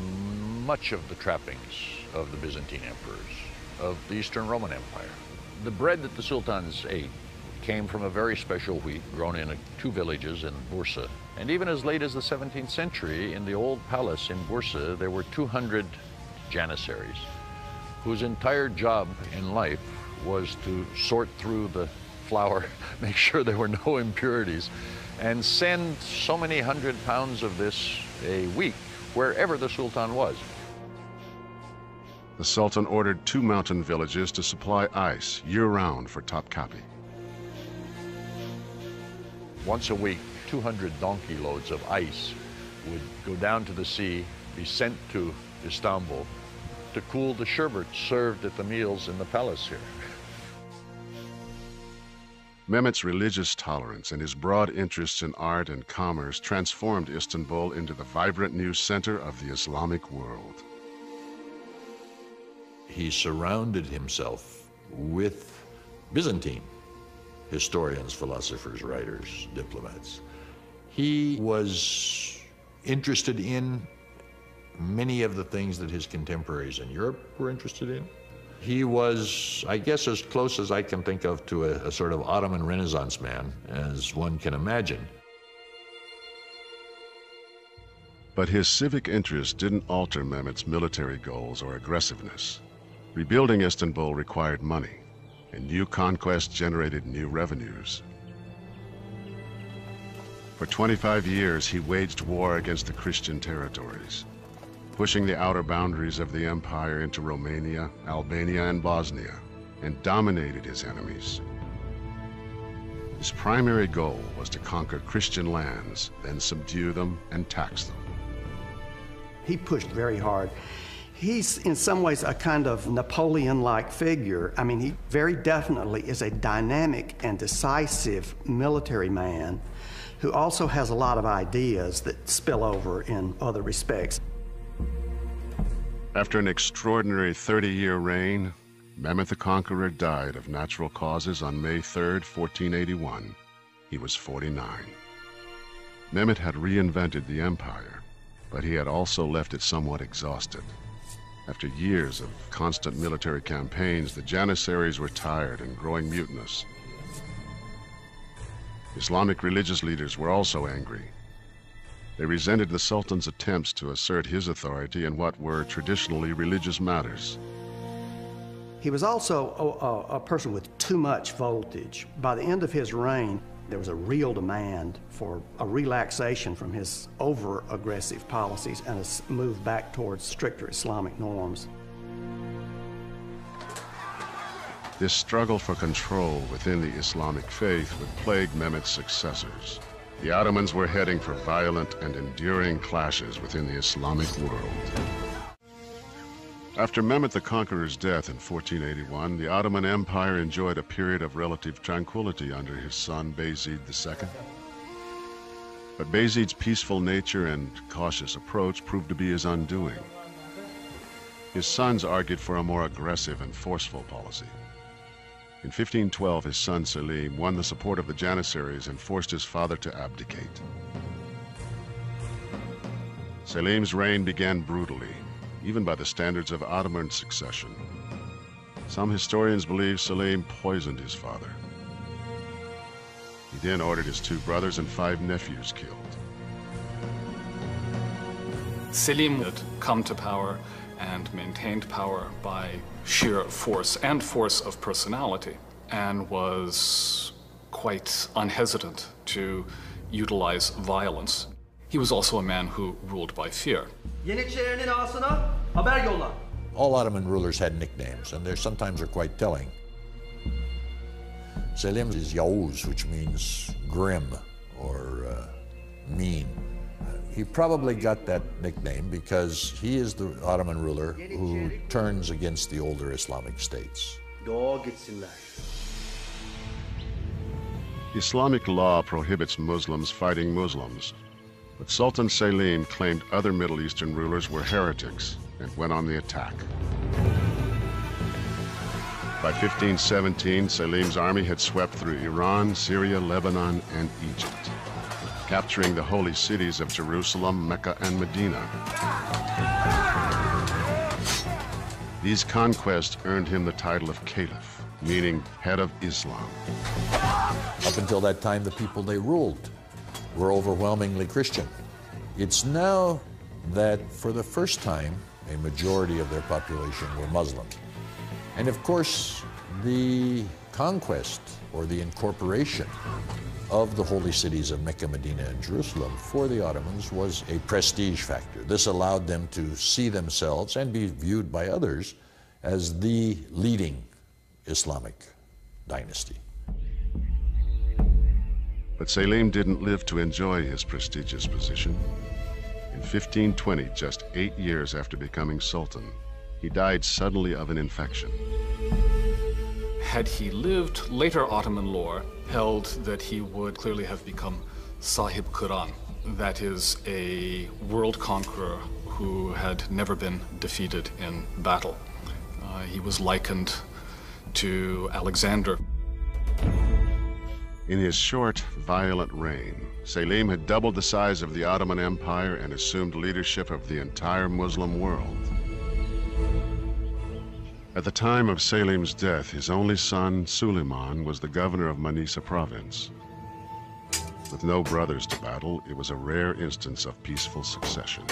much of the trappings of the Byzantine emperors, of the Eastern Roman Empire. The bread that the sultans ate came from a very special wheat grown in 2 villages in Bursa. And even as late as the 17th century, in the old palace in Bursa, there were 200 janissaries whose entire job in life was to sort through the flour, make sure there were no impurities, and send so many 100 pounds of this a week wherever the sultan was. The Sultan ordered 2 mountain villages to supply ice year-round for Topkapi. Once a week, 200 donkey loads of ice would go down to the sea, be sent to Istanbul to cool the sherbet served at the meals in the palace here. Mehmet's religious tolerance and his broad interests in art and commerce transformed Istanbul into the vibrant new center of the Islamic world. He surrounded himself with Byzantine historians, philosophers, writers, diplomats. He was interested in many of the things that his contemporaries in Europe were interested in. He was, I guess, as close as I can think of to a sort of Ottoman Renaissance man as one can imagine. But his civic interest didn't alter Mehmet's military goals or aggressiveness. Rebuilding Istanbul required money, and new conquests generated new revenues. For 25 years, he waged war against the Christian territories, pushing the outer boundaries of the empire into Romania, Albania, and Bosnia, and dominated his enemies. His primary goal was to conquer Christian lands, then subdue them and tax them. He pushed very hard. He's in some ways a kind of Napoleon-like figure. I mean, he very definitely is a dynamic and decisive military man who also has a lot of ideas that spill over in other respects. After an extraordinary 30-year reign, Mehmet the Conqueror died of natural causes on May 3rd, 1481. He was 49. Mehmet had reinvented the empire, but he had also left it somewhat exhausted. After years of constant military campaigns, the Janissaries were tired and growing mutinous. Islamic religious leaders were also angry. They resented the Sultan's attempts to assert his authority in what were traditionally religious matters. He was also a person with too much voltage. By the end of his reign, there was a real demand for a relaxation from his over-aggressive policies and a move back towards stricter Islamic norms. This struggle for control within the Islamic faith would plague Mehmet's successors. The Ottomans were heading for violent and enduring clashes within the Islamic world. After Mehmet the Conqueror's death in 1481, the Ottoman Empire enjoyed a period of relative tranquility under his son Bayezid II. But Bayezid's peaceful nature and cautious approach proved to be his undoing. His sons argued for a more aggressive and forceful policy. In 1512, his son Selim won the support of the Janissaries and forced his father to abdicate. Selim's reign began brutally, even by the standards of Ottoman succession. Some historians believe Selim poisoned his father. He then ordered his 2 brothers and 5 nephews killed. Selim had come to power and maintained power by sheer force and force of personality, and was quite unhesitant to utilize violence. He was also a man who ruled by fear. All Ottoman rulers had nicknames, and they sometimes are quite telling. Selim is Yavuz, which means grim or mean. He probably got that nickname because he is the Ottoman ruler who turns against the older Islamic states. Islamic law prohibits Muslims fighting Muslims, but Sultan Selim claimed other Middle Eastern rulers were heretics and went on the attack. By 1517, Selim's army had swept through Iran, Syria, Lebanon, and Egypt, capturing the holy cities of Jerusalem, Mecca, and Medina. These conquests earned him the title of Caliph, meaning head of Islam. Up until that time, the people they ruled were overwhelmingly Christian. It's now that, for the first time, a majority of their population were Muslim. And of course, the conquest or the incorporation of the holy cities of Mecca, Medina, and Jerusalem for the Ottomans was a prestige factor. This allowed them to see themselves and be viewed by others as the leading Islamic dynasty. But Selim didn't live to enjoy his prestigious position. In 1520, just 8 years after becoming Sultan, he died suddenly of an infection. Had he lived, later Ottoman lore held that he would clearly have become Sahib Quran, that is, a world conqueror who had never been defeated in battle. He was likened to Alexander. In his short, violent reign, Selim had doubled the size of the Ottoman Empire and assumed leadership of the entire Muslim world. At the time of Selim's death, his only son, Suleiman, was the governor of Manisa province. With no brothers to battle, it was a rare instance of peaceful succession.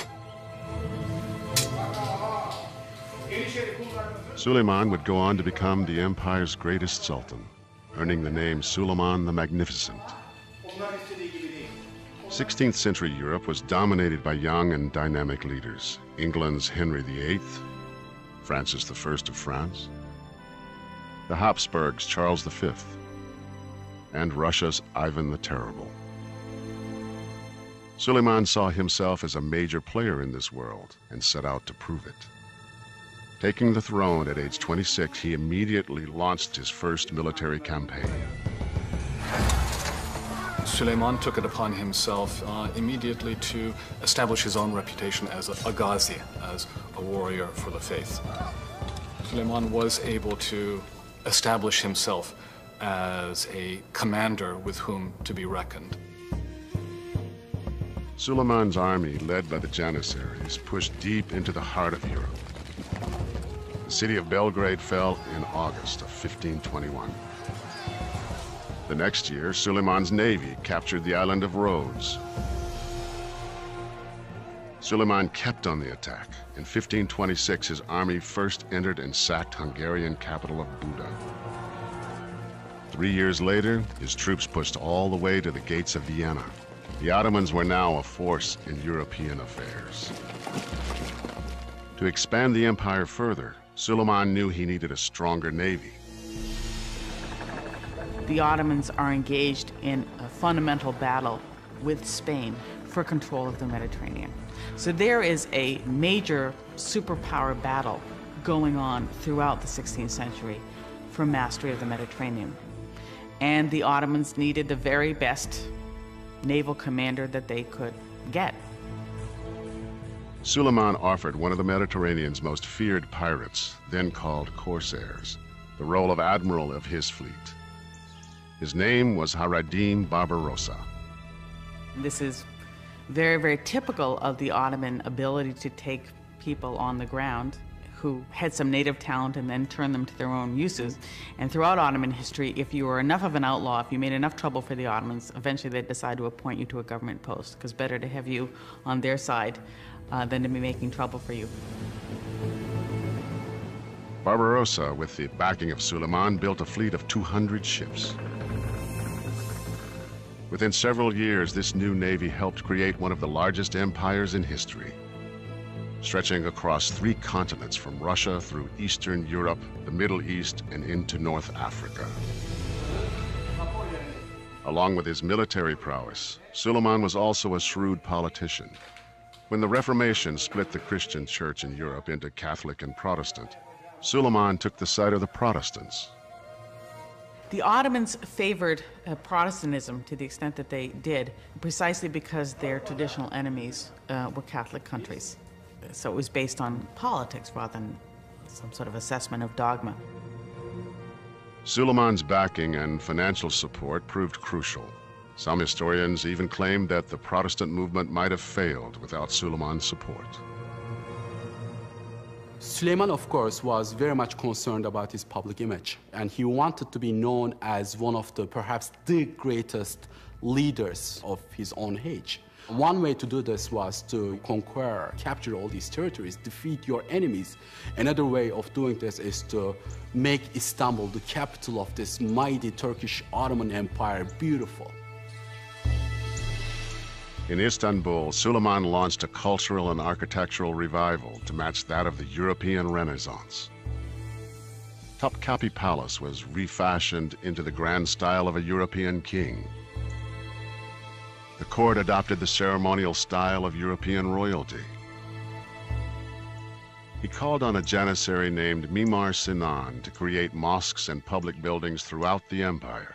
Suleiman would go on to become the empire's greatest sultan, earning the name Suleiman the Magnificent. 16th century Europe was dominated by young and dynamic leaders. England's Henry VIII, Francis I of France, the Habsburgs' Charles V, and Russia's Ivan the Terrible. Suleiman saw himself as a major player in this world and set out to prove it. Taking the throne at age 26, he immediately launched his first military campaign. Suleiman took it upon himself immediately to establish his own reputation as a ghazi, as a warrior for the faith. Suleiman was able to establish himself as a commander with whom to be reckoned. Suleiman's army, led by the Janissaries, pushed deep into the heart of Europe. The city of Belgrade fell in August of 1521. The next year, Suleiman's navy captured the island of Rhodes. Suleiman kept on the attack. In 1526, his army first entered and sacked Hungarian capital of Buda. 3 years later, his troops pushed all the way to the gates of Vienna. The Ottomans were now a force in European affairs. To expand the empire further, Suleiman knew he needed a stronger navy. The Ottomans are engaged in a fundamental battle with Spain for control of the Mediterranean. So there is a major superpower battle going on throughout the 16th century for mastery of the Mediterranean. And the Ottomans needed the very best naval commander that they could get. Suleiman offered one of the Mediterranean's most feared pirates, then called corsairs, the role of admiral of his fleet. His name was Hayreddin Barbarossa. This is very, very typical of the Ottoman ability to take people on the ground who had some native talent and then turn them to their own uses. And throughout Ottoman history, if you were enough of an outlaw, if you made enough trouble for the Ottomans, eventually they'd decide to appoint you to a government post, because better to have you on their side than to be making trouble for you. Barbarossa, with the backing of Suleiman, built a fleet of 200 ships. Within several years, this new navy helped create one of the largest empires in history, stretching across 3 continents from Russia through Eastern Europe, the Middle East, and into North Africa. Along with his military prowess, Suleiman was also a shrewd politician. When the Reformation split the Christian church in Europe into Catholic and Protestant, Suleiman took the side of the Protestants. The Ottomans favored Protestantism to the extent that they did, precisely because their traditional enemies were Catholic countries. So it was based on politics rather than some sort of assessment of dogma. Suleiman's backing and financial support proved crucial. Some historians even claim that the Protestant movement might have failed without Suleiman's support. Suleiman, of course, was very much concerned about his public image, and he wanted to be known as one of the, perhaps the greatest leaders of his own age. One way to do this was to conquer, capture all these territories, defeat your enemies. Another way of doing this is to make Istanbul, the capital of this mighty Turkish Ottoman Empire, beautiful. In Istanbul, Suleiman launched a cultural and architectural revival to match that of the European Renaissance. Topkapi Palace was refashioned into the grand style of a European king. The court adopted the ceremonial style of European royalty. He called on a janissary named Mimar Sinan to create mosques and public buildings throughout the empire.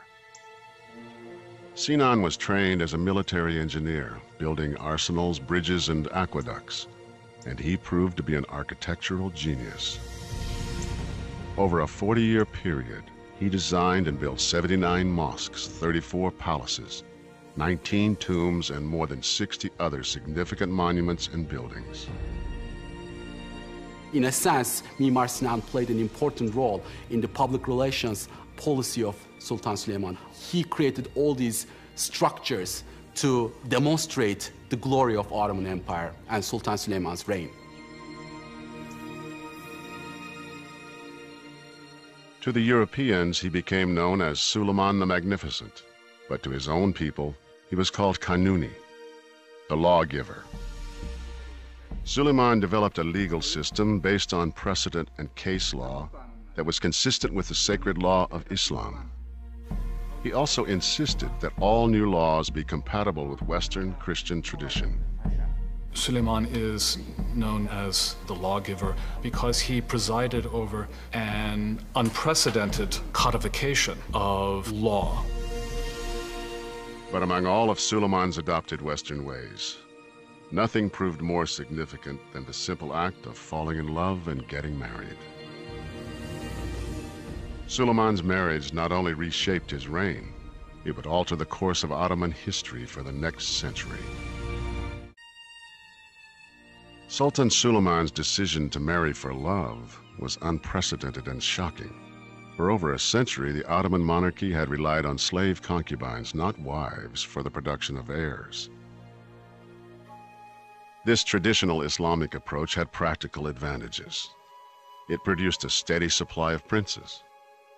Sinan was trained as a military engineer, building arsenals, bridges, and aqueducts, and he proved to be an architectural genius. Over a 40-year period, he designed and built 79 mosques, 34 palaces, 19 tombs, and more than 60 other significant monuments and buildings. In a sense, Mimar Sinan played an important role in the public relations policy of Sultan Süleyman. He created all these structures to demonstrate the glory of Ottoman Empire and Sultan Süleyman's reign. To the Europeans, he became known as Suleiman the Magnificent, but to his own people, he was called Kanuni, the lawgiver. Suleiman developed a legal system based on precedent and case law that was consistent with the sacred law of Islam. He also insisted that all new laws be compatible with Western Christian tradition. Suleiman is known as the lawgiver because he presided over an unprecedented codification of law. But among all of Suleiman's adopted Western ways, nothing proved more significant than the simple act of falling in love and getting married. Suleiman's marriage not only reshaped his reign, it would alter the course of Ottoman history for the next century. Sultan Suleiman's decision to marry for love was unprecedented and shocking. For over a century, the Ottoman monarchy had relied on slave concubines, not wives, for the production of heirs. This traditional Islamic approach had practical advantages. It produced a steady supply of princes,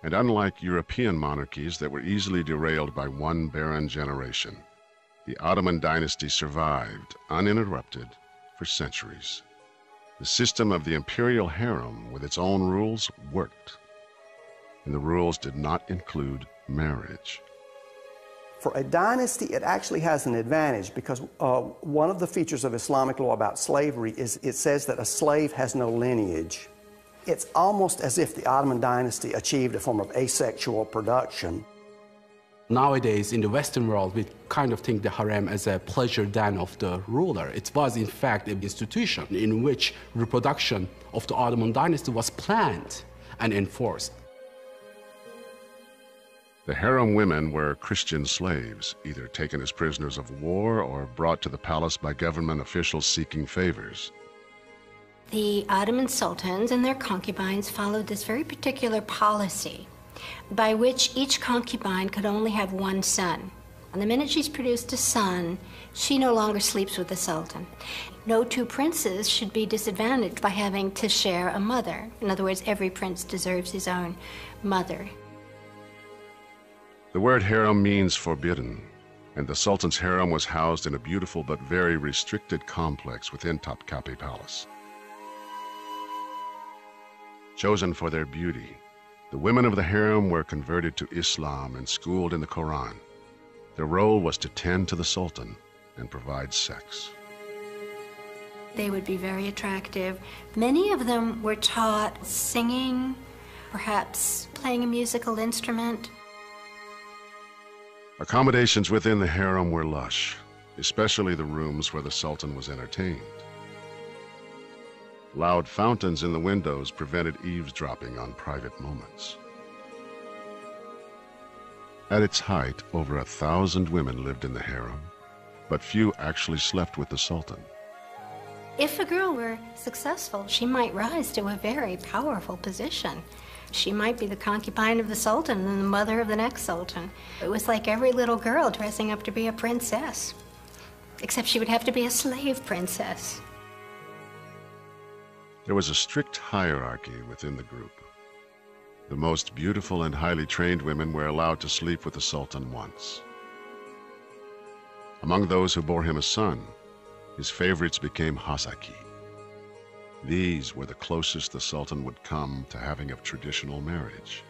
and unlike European monarchies that were easily derailed by one barren generation, the Ottoman dynasty survived uninterrupted for centuries. The system of the imperial harem with its own rules worked, and the rules did not include marriage. For a dynasty, it actually has an advantage because one of the features of Islamic law about slavery is it says that a slave has no lineage. It's almost as if the Ottoman dynasty achieved a form of asexual production. Nowadays, in the Western world, we kind of think the harem as a pleasure den of the ruler. It was, in fact, an institution in which reproduction of the Ottoman dynasty was planned and enforced. The harem women were Christian slaves, either taken as prisoners of war or brought to the palace by government officials seeking favors. The Ottoman sultans and their concubines followed this very particular policy by which each concubine could only have one son. And the minute she's produced a son, she no longer sleeps with the sultan. No two princes should be disadvantaged by having to share a mother. In other words, every prince deserves his own mother. The word harem means forbidden, and the Sultan's harem was housed in a beautiful but very restricted complex within Topkapi Palace. Chosen for their beauty, the women of the harem were converted to Islam and schooled in the Quran. Their role was to tend to the Sultan and provide sex. They would be very attractive. Many of them were taught singing, perhaps playing a musical instrument. Accommodations within the harem were lush, especially the rooms where the Sultan was entertained. Loud fountains in the windows prevented eavesdropping on private moments. At its height, over 1,000 women lived in the harem, but few actually slept with the Sultan. If a girl were successful, she might rise to a very powerful position. She might be the concubine of the Sultan and the mother of the next Sultan. It was like every little girl dressing up to be a princess, except she would have to be a slave princess. There was a strict hierarchy within the group. The most beautiful and highly trained women were allowed to sleep with the Sultan once. Among those who bore him a son, his favorites became Hasaki. These were the closest the Sultan would come to having a traditional marriage.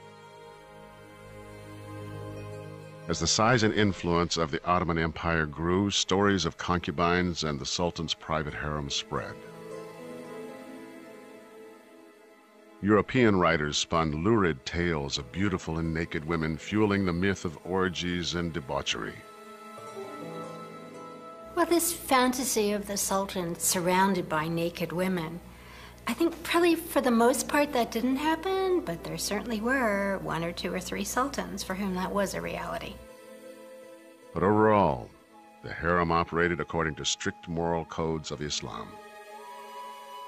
As the size and influence of the Ottoman Empire grew, stories of concubines and the Sultan's private harem spread. European writers spun lurid tales of beautiful and naked women, fueling the myth of orgies and debauchery. Well, this fantasy of the Sultan surrounded by naked women, I think probably for the most part that didn't happen, but there certainly were 1 or 2 or 3 sultans for whom that was a reality. But overall, the harem operated according to strict moral codes of Islam.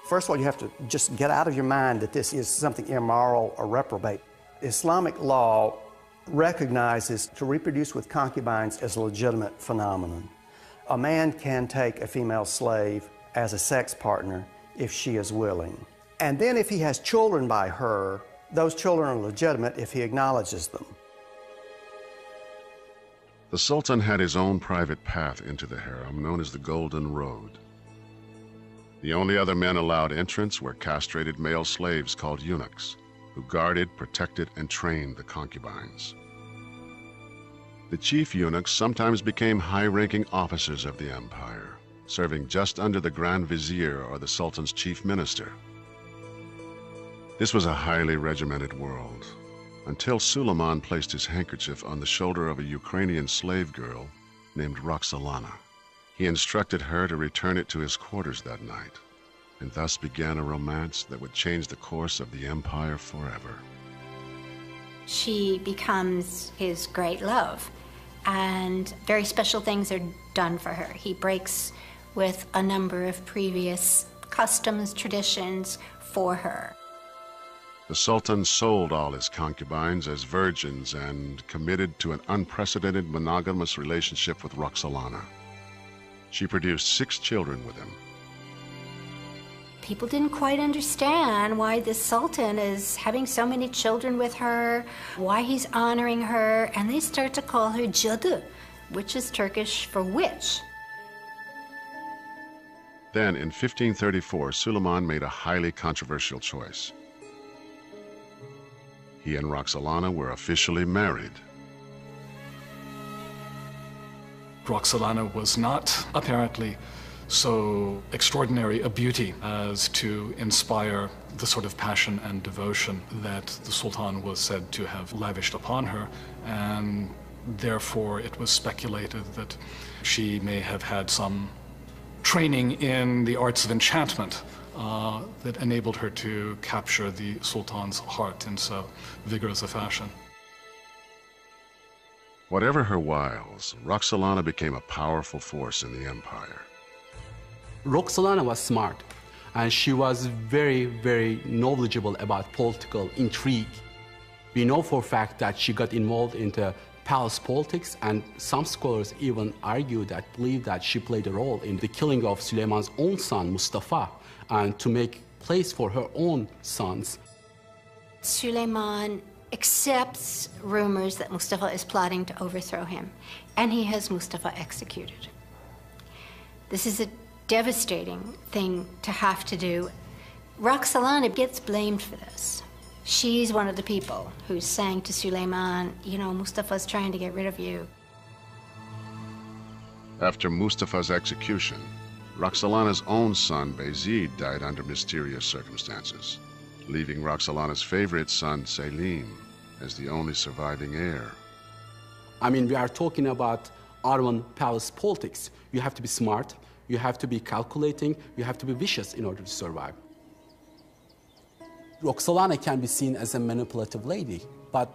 First of all, you have to just get out of your mind that this is something immoral or reprobate. Islamic law recognizes to reproduce with concubines as a legitimate phenomenon. A man can take a female slave as a sex partner if she is willing. And then if he has children by her, those children are legitimate if he acknowledges them. The Sultan had his own private path into the harem, known as the Golden Road. The only other men allowed entrance were castrated male slaves called eunuchs, who guarded, protected, and trained the concubines. The chief eunuchs sometimes became high-ranking officers of the empire, serving just under the Grand Vizier or the Sultan's chief minister. This was a highly regimented world, until Suleiman placed his handkerchief on the shoulder of a Ukrainian slave girl named Roxolana. He instructed her to return it to his quarters that night, and thus began a romance that would change the course of the empire forever. She becomes his great love, and very special things are done for her. He breaks with a number of previous customs, traditions for her. The Sultan sold all his concubines as virgins and committed to an unprecedented monogamous relationship with Roxolana. She produced 6 children with him. People didn't quite understand why this Sultan is having so many children with her, why he's honoring her, and they start to call her Cadı, which is Turkish for witch. Then, in 1534, Suleiman made a highly controversial choice. He and Roxolana were officially married. Roxolana was not apparently so extraordinary a beauty as to inspire the sort of passion and devotion that the Sultan was said to have lavished upon her, and therefore it was speculated that she may have had some training in the arts of enchantment that enabled her to capture the Sultan's heart in so vigorous a fashion. Whatever her wiles, Roxolana became a powerful force in the empire. Roxolana was smart, and she was very, very knowledgeable about political intrigue. We know for a fact that she got involved into palace politics, and some scholars even believe that she played a role in the killing of Süleyman's own son, Mustafa, and to make place for her own sons. Süleyman accepts rumors that Mustafa is plotting to overthrow him, and he has Mustafa executed. This is a devastating thing to have to do. Roxolana gets blamed for this. She's one of the people who's saying to Süleyman, you know, Mustafa's trying to get rid of you. After Mustafa's execution, Roxolana's own son, Bayezid, died under mysterious circumstances, leaving Roxolana's favorite son, Selim, as the only surviving heir. I mean, we are talking about Ottoman palace politics. You have to be smart, you have to be calculating, you have to be vicious in order to survive. Roxolana can be seen as a manipulative lady, but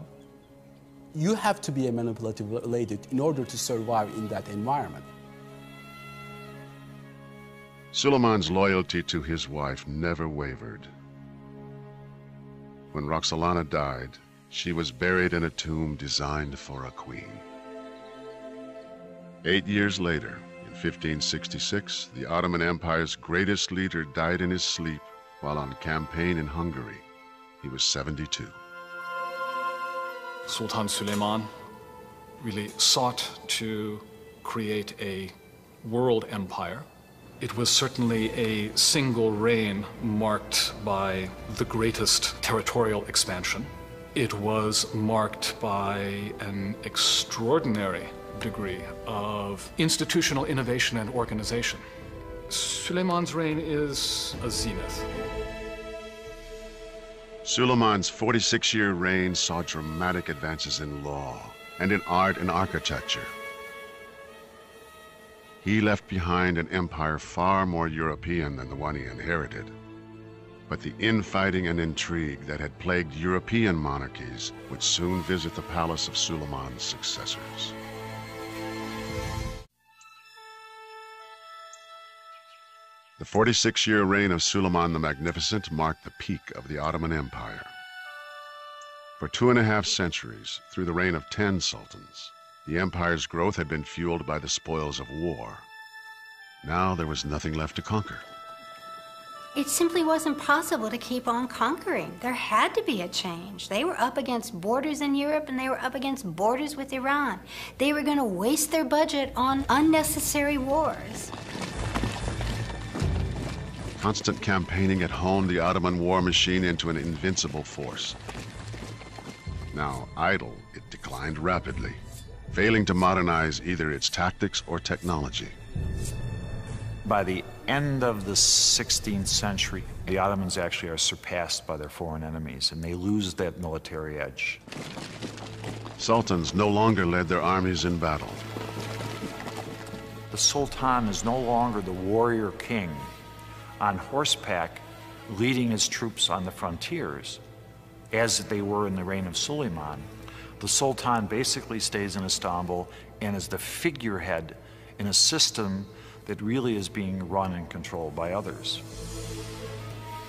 you have to be a manipulative lady in order to survive in that environment. Süleyman's loyalty to his wife never wavered. When Roxolana died, she was buried in a tomb designed for a queen. 8 years later, in 1566, the Ottoman Empire's greatest leader died in his sleep while on campaign in Hungary. He was 72. Sultan Süleyman really sought to create a world empire. It was certainly a single reign marked by the greatest territorial expansion. It was marked by an extraordinary degree of institutional innovation and organization. Süleyman's reign is a zenith. Süleyman's 46-year reign saw dramatic advances in law and in art and architecture. He left behind an empire far more European than the one he inherited. But the infighting and intrigue that had plagued European monarchies would soon visit the palace of Süleyman's successors. The 46-year reign of Süleyman the Magnificent marked the peak of the Ottoman Empire. For 2.5 centuries, through the reign of 10 sultans, the empire's growth had been fueled by the spoils of war. Now there was nothing left to conquer. It simply wasn't possible to keep on conquering. There had to be a change. They were up against borders in Europe, and they were up against borders with Iran. They were going to waste their budget on unnecessary wars. Constant campaigning had honed the Ottoman war machine into an invincible force. Now idle, it declined rapidly, failing to modernize either its tactics or technology. By the end of the 16th century, the Ottomans actually are surpassed by their foreign enemies, and they lose that military edge. Sultans no longer led their armies in battle. The Sultan is no longer the warrior king on horseback leading his troops on the frontiers, as they were in the reign of Süleyman. The Sultan basically stays in Istanbul and is the figurehead in a system that really is being run and controlled by others.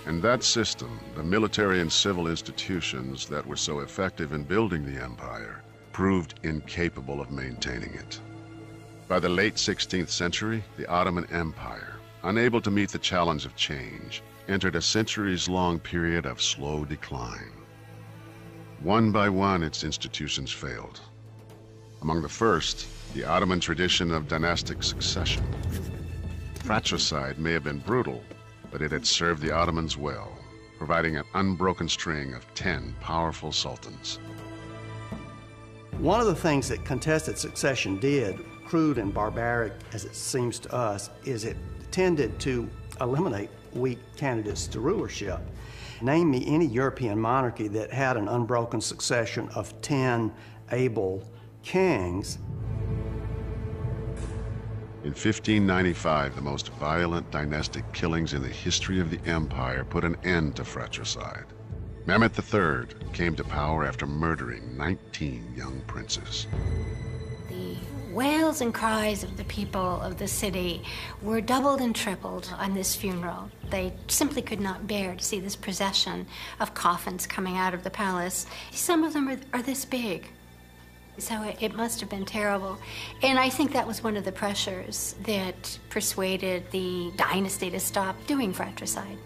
And that system, the military and civil institutions that were so effective in building the empire, proved incapable of maintaining it. By the late 16th century, the Ottoman Empire, unable to meet the challenge of change, entered a centuries-long period of slow decline. One by one, its institutions failed. Among the first, the Ottoman tradition of dynastic succession. Fratricide may have been brutal, but it had served the Ottomans well, providing an unbroken string of 10 powerful sultans. One of the things that contested succession did, crude and barbaric as it seems to us, is it tended to eliminate weak candidates to rulership. Name me any European monarchy that had an unbroken succession of 10 able kings. In 1595, the most violent dynastic killings in the history of the empire put an end to fratricide. Mehmet III came to power after murdering 19 young princes. The wails and cries of the people of the city were doubled and tripled on this funeral. They simply could not bear to see this procession of coffins coming out of the palace. Some of them are this big. So it must have been terrible. And I think that was one of the pressures that persuaded the dynasty to stop doing fratricide.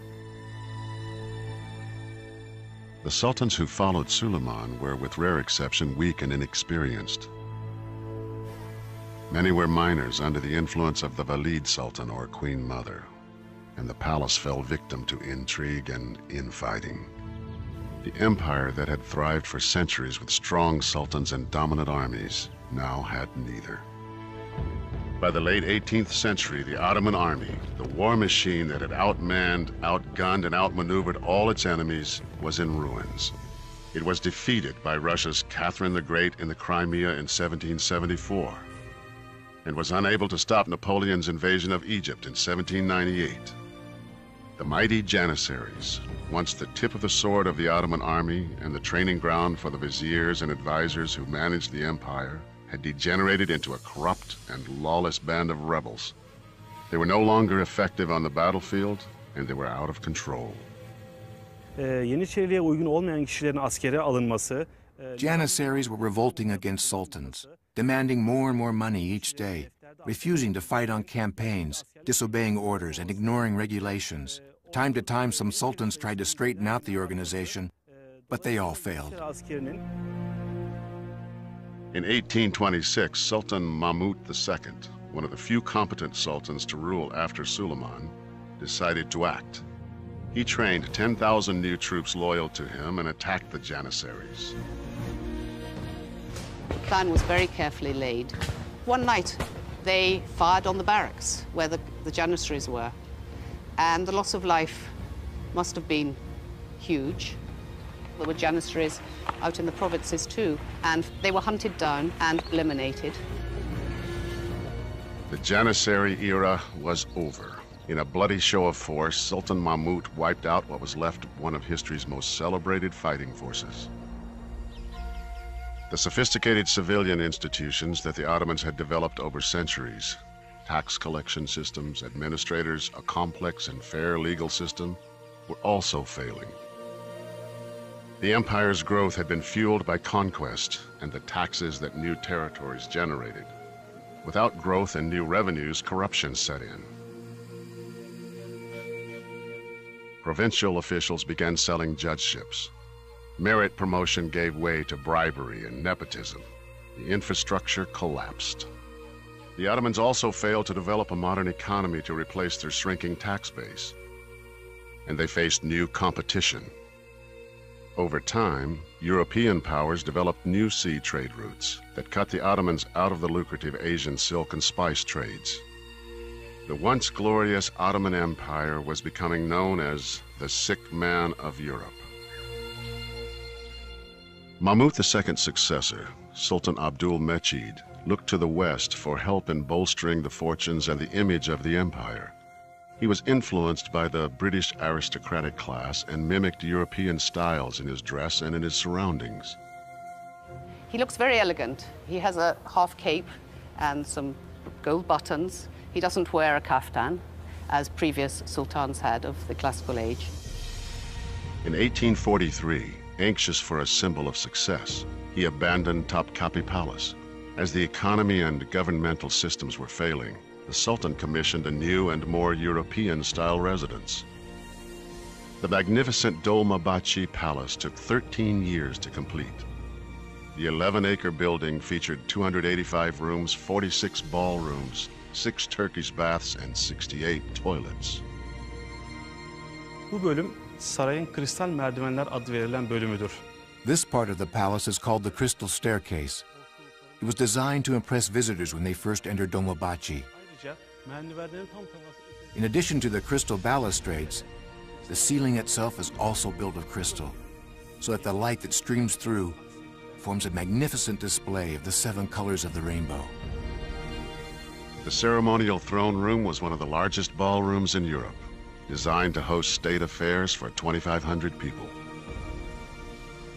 The sultans who followed Suleiman were, with rare exception, weak and inexperienced. Many were minors under the influence of the Valid Sultan or Queen Mother, and the palace fell victim to intrigue and infighting. The empire that had thrived for centuries with strong sultans and dominant armies now had neither. By the late 18th century, the Ottoman army, the war machine that had outmanned, outgunned, and outmaneuvered all its enemies, was in ruins. It was defeated by Russia's Catherine the Great in the Crimea in 1774, and was unable to stop Napoleon's invasion of Egypt in 1798. The mighty Janissaries, once the tip of the sword of the Ottoman army and the training ground for the viziers and advisors who managed the empire, had degenerated into a corrupt and lawless band of rebels. They were no longer effective on the battlefield, and they were out of control. Yeniçeriliğe uygun olmayan kişilerin askere alınması. Janissaries were revolting against sultans, demanding more and more money each day, refusing to fight on campaigns, disobeying orders, and ignoring regulations. Time to time, some sultans tried to straighten out the organization, but they all failed. In 1826, Sultan Mahmud II, one of the few competent sultans to rule after Suleiman, decided to act. He trained 10,000 new troops loyal to him and attacked the Janissaries. The plan was very carefully laid. One night, they fired on the barracks where the Janissaries were, and the loss of life must have been huge. There were Janissaries out in the provinces too, and they were hunted down and eliminated. The Janissary era was over. In a bloody show of force, Sultan Mahmud wiped out what was left of one of history's most celebrated fighting forces. The sophisticated civilian institutions that the Ottomans had developed over centuries, tax collection systems, administrators, a complex and fair legal system, were also failing. The empire's growth had been fueled by conquest and the taxes that new territories generated. Without growth and new revenues, corruption set in. Provincial officials began selling judgeships. Merit promotion gave way to bribery and nepotism. The infrastructure collapsed. The Ottomans also failed to develop a modern economy to replace their shrinking tax base. And they faced new competition. Over time, European powers developed new sea trade routes that cut the Ottomans out of the lucrative Asian silk and spice trades. The once glorious Ottoman Empire was becoming known as the sick man of Europe. Mahmud II's successor, Sultan Abdul Mecid, looked to the West for help in bolstering the fortunes and the image of the empire. He was influenced by the British aristocratic class and mimicked European styles in his dress and in his surroundings. He looks very elegant. He has a half cape and some gold buttons. He doesn't wear a kaftan, as previous sultans had of the classical age. In 1843, anxious for a symbol of success, he abandoned Topkapi Palace. As the economy and governmental systems were failing, the Sultan commissioned a new and more European-style residence. The magnificent Dolmabahce Palace took 13 years to complete. The 11-acre building featured 285 rooms, 46 ballrooms, 6 Turkish baths, and 68 toilets. Bu bölüm sarayın kristal merdivenler adı verilen bölümüdür. This part of the palace is called the Crystal Staircase. It was designed to impress visitors when they first entered Dolmabahce. Ayrıca merdivenlerin tam tavası In addition to the crystal balustrades, the ceiling itself is also built of crystal, so that the light that streams through forms a magnificent display of the 7 colors of the rainbow. The ceremonial throne room was one of the largest ballrooms in Europe, designed to host state affairs for 2,500 people.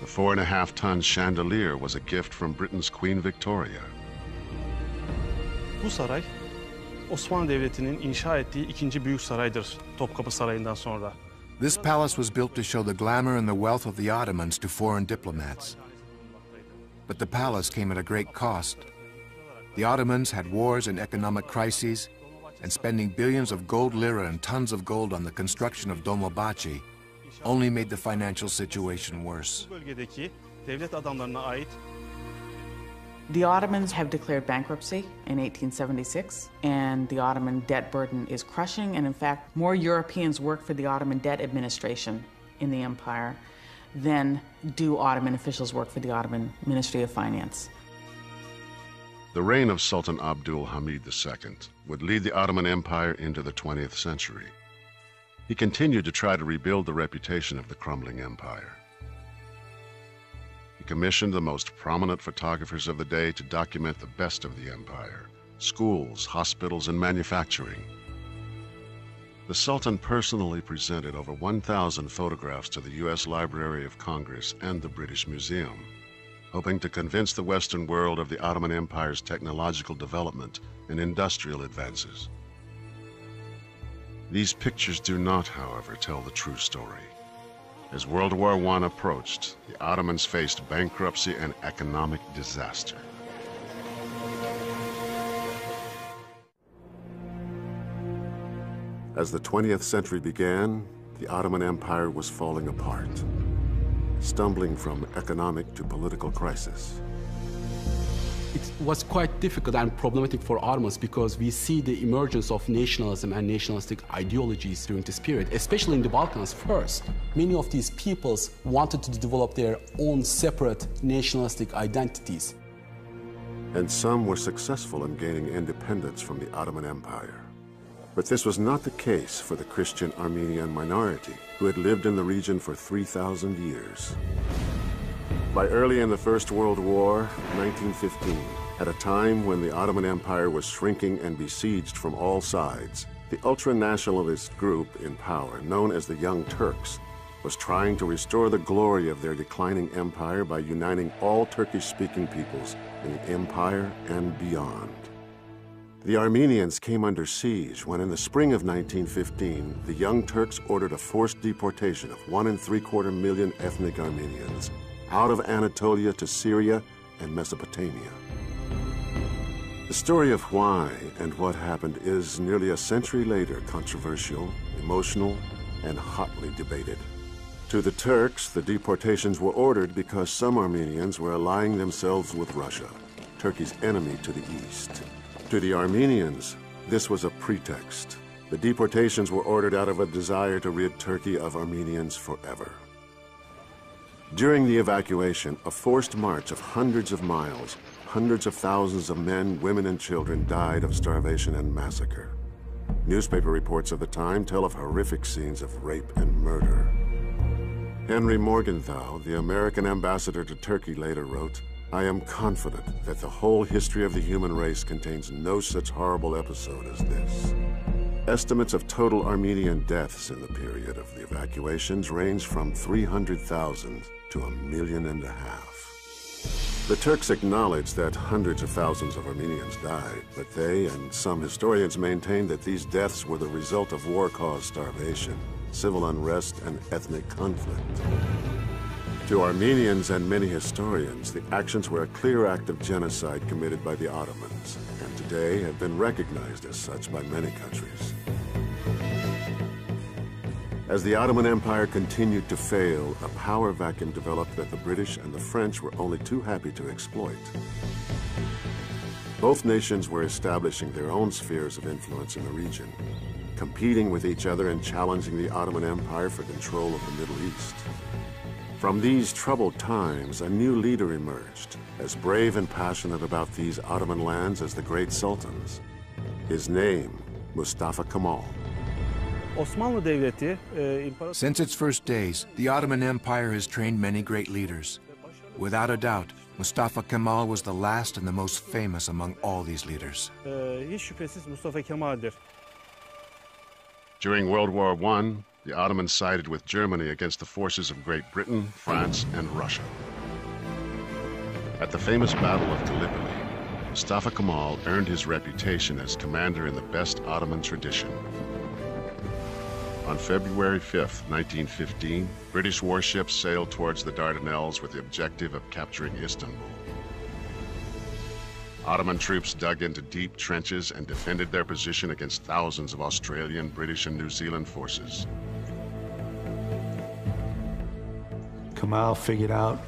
The 4.5-ton chandelier was a gift from Britain's Queen Victoria. Bu saray, Osmanlı Devleti'nin inşa ettiği ikinci büyük saraydır Topkapı Sarayı'ndan sonra. This palace was built to show the glamour and the wealth of the Ottomans to foreign diplomats. But the palace came at a great cost. The Ottomans had wars and economic crises, and spending billions of gold lira and tons of gold on the construction of Dolmabahce only made the financial situation worse. Bu bölgedeki devlet adamlarına ait The Ottomans have declared bankruptcy in 1876, and the Ottoman debt burden is crushing, and in fact, more Europeans work for the Ottoman debt administration in the empire than do Ottoman officials work for the Ottoman Ministry of Finance. The reign of Sultan Abdul Hamid II would lead the Ottoman Empire into the 20th century. He continued to try to rebuild the reputation of the crumbling empire. He commissioned the most prominent photographers of the day to document the best of the empire: schools, hospitals, and manufacturing. The Sultan personally presented over 1,000 photographs to the U.S. Library of Congress and the British Museum, hoping to convince the Western world of the Ottoman Empire's technological development and industrial advances. These pictures do not, however, tell the true story. As World War I approached, the Ottomans faced bankruptcy and economic disaster. As the 20th century began, the Ottoman Empire was falling apart, stumbling from economic to political crisis. It was quite difficult and problematic for Ottomans because we see the emergence of nationalism and nationalistic ideologies during this period, especially in the Balkans first. Many of these peoples wanted to develop their own separate nationalistic identities. And some were successful in gaining independence from the Ottoman Empire. But this was not the case for the Christian Armenian minority, who had lived in the region for 3,000 years. By early in the First World War, 1915, at a time when the Ottoman Empire was shrinking and besieged from all sides, the ultra-nationalist group in power, known as the Young Turks, was trying to restore the glory of their declining empire by uniting all Turkish-speaking peoples in the empire and beyond. The Armenians came under siege when, in the spring of 1915, the Young Turks ordered a forced deportation of 1.75 million ethnic Armenians out of Anatolia to Syria and Mesopotamia. The story of why and what happened is, nearly a century later, controversial, emotional, and hotly debated. To the Turks, the deportations were ordered because some Armenians were allying themselves with Russia, Turkey's enemy to the east. To the Armenians, this was a pretext. The deportations were ordered out of a desire to rid Turkey of Armenians forever. During the evacuation, a forced march of hundreds of miles, hundreds of thousands of men, women, and children died of starvation and massacre. Newspaper reports of the time tell of horrific scenes of rape and murder. Henry Morgenthau, the American ambassador to Turkey, later wrote, "I am confident that the whole history of the human race contains no such horrible episode as this." Estimates of total Armenian deaths in the period of the evacuations range from 300,000 to 1.5 million. The Turks acknowledge that hundreds of thousands of Armenians died, but they and some historians maintain that these deaths were the result of war-caused starvation, civil unrest, and ethnic conflict. To Armenians and many historians, the actions were a clear act of genocide committed by the Ottomans, and today have been recognized as such by many countries. As the Ottoman Empire continued to fail, a power vacuum developed that the British and the French were only too happy to exploit. Both nations were establishing their own spheres of influence in the region, competing with each other and challenging the Ottoman Empire for control of the Middle East. From these troubled times, a new leader emerged, as brave and passionate about these Ottoman lands as the great sultans. His name, Mustafa Kemal. Osmanlı Devleti, Since its first days, the Ottoman Empire has trained many great leaders. Without a doubt, Mustafa Kemal was the last and the most famous among all these leaders. hiç şüphesiz Mustafa Kemal'dir. During World War I, the Ottomans sided with Germany against the forces of Great Britain, France, and Russia. At the famous Battle of Gallipoli, Mustafa Kemal earned his reputation as commander in the best Ottoman tradition. On February 5, 1915, British warships sailed towards the Dardanelles with the objective of capturing Istanbul. Ottoman troops dug into deep trenches and defended their position against thousands of Australian, British, and New Zealand forces. Kemal figured out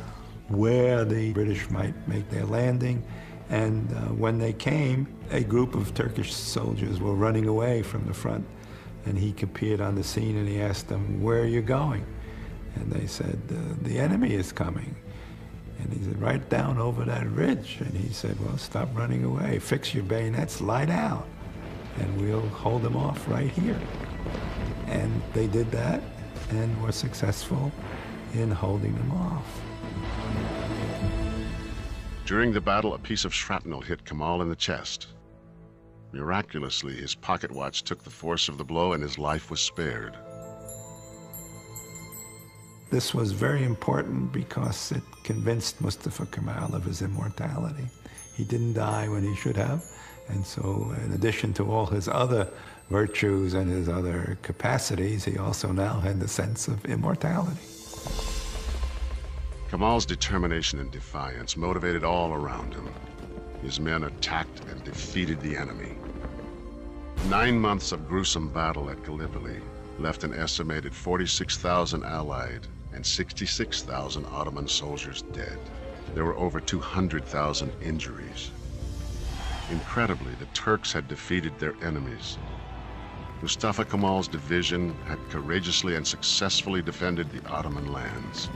where the British might make their landing, and when they came, a group of Turkish soldiers were running away from the front, and he appeared on the scene and he asked them, "Where are you going?" And they said, "The enemy is coming." And he said, "Right down over that ridge." And he said, "Well, stop running away. Fix your bayonets, lie down, and we'll hold them off right here." And they did that and were successful in holding them off. During the battle, a piece of shrapnel hit Kemal in the chest. Miraculously, his pocket watch took the force of the blow and his life was spared. This was very important because it convinced Mustafa Kemal of his immortality. He didn't die when he should have, and so in addition to all his other virtues and his other capacities, he also now had the sense of immortality. Kemal's determination and defiance motivated all around him. His men attacked and defeated the enemy. 9 months of gruesome battle at Gallipoli left an estimated 46,000 Allied and 66,000 Ottoman soldiers dead. There were over 200,000 injuries. Incredibly, the Turks had defeated their enemies. Mustafa Kemal's division had courageously and successfully defended the Ottoman lands.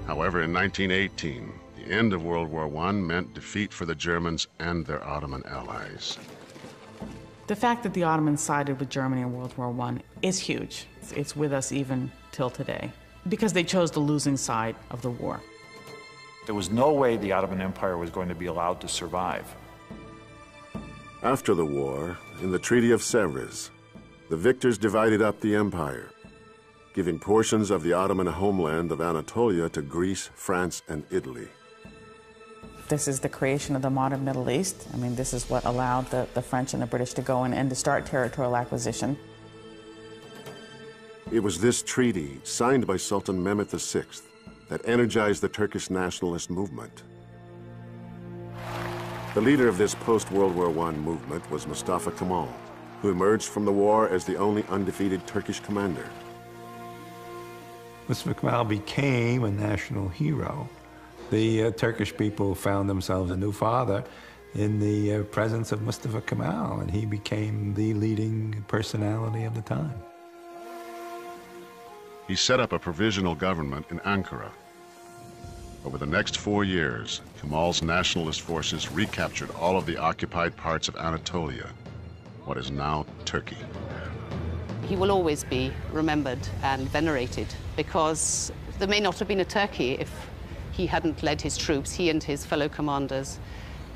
However, in 1918, the end of World War I meant defeat for the Germans and their Ottoman allies. The fact that the Ottomans sided with Germany in World War I is huge. It's with us even till today, because they chose the losing side of the war. There was no way the Ottoman Empire was going to be allowed to survive. After the war, in the Treaty of Sèvres, the victors divided up the empire, giving portions of the Ottoman homeland of Anatolia to Greece, France, and Italy. This is the creation of the modern Middle East. I mean, this is what allowed the French and the British to go in and to start territorial acquisition. It was this treaty, signed by Sultan Mehmed VI, that energized the Turkish nationalist movement. The leader of this post-World War I movement was Mustafa Kemal, who emerged from the war as the only undefeated Turkish commander. Mustafa Kemal became a national hero. The Turkish people found themselves a new father in the presence of Mustafa Kemal, and he became the leading personality of the time. He set up a provisional government in Ankara. Over the next 4 years, Kemal's nationalist forces recaptured all of the occupied parts of Anatolia, what is now Turkey. He will always be remembered and venerated because there may not have been a Turkey if he hadn't led his troops, he and his fellow commanders,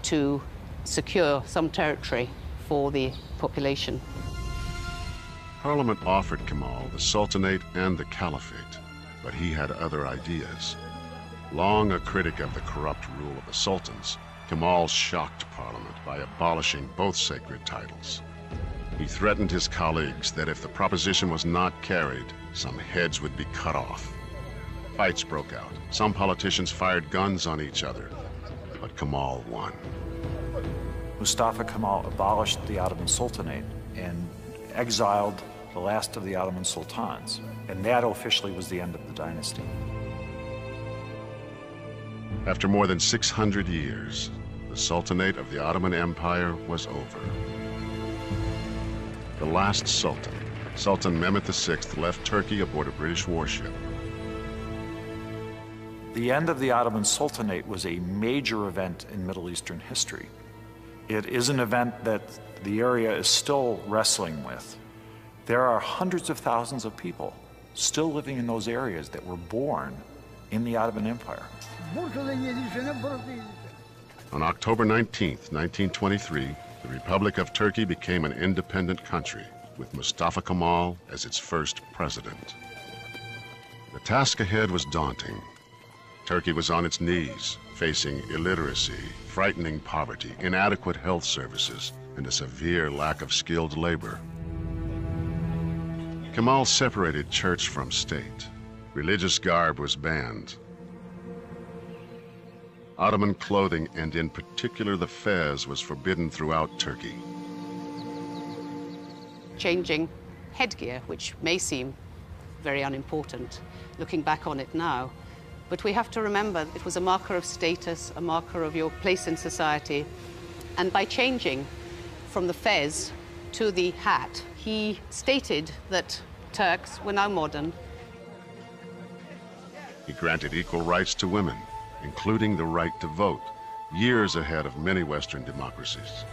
to secure some territory for the population. Parliament offered Kemal the Sultanate and the Caliphate, but he had other ideas. Long a critic of the corrupt rule of the sultans, Kemal shocked Parliament by abolishing both sacred titles. He threatened his colleagues that if the proposition was not carried, some heads would be cut off. Fights broke out. Some politicians fired guns on each other, but Kemal won. Mustafa Kemal abolished the Ottoman Sultanate and exiled the last of the Ottoman sultans, and that officially was the end of the dynasty. After more than 600 years, the Sultanate of the Ottoman Empire was over. The last Sultan, Sultan Mehmed VI, left Turkey aboard a British warship. The end of the Ottoman Sultanate was a major event in Middle Eastern history. It is an event that the area is still wrestling with. There are hundreds of thousands of people still living in those areas that were born in the Ottoman Empire. On October 19th, 1923, the Republic of Turkey became an independent country, with Mustafa Kemal as its first president. The task ahead was daunting. Turkey was on its knees, facing illiteracy, frightening poverty, inadequate health services, and a severe lack of skilled labor. Kemal separated church from state. Religious garb was banned. Ottoman clothing, and in particular the fez, was forbidden throughout Turkey. Changing headgear, which may seem very unimportant, looking back on it now, but we have to remember it was a marker of status, a marker of your place in society, and by changing from the fez to the hat, he stated that Turks were now modern. He granted equal rights to women, including the right to vote, years ahead of many Western democracies.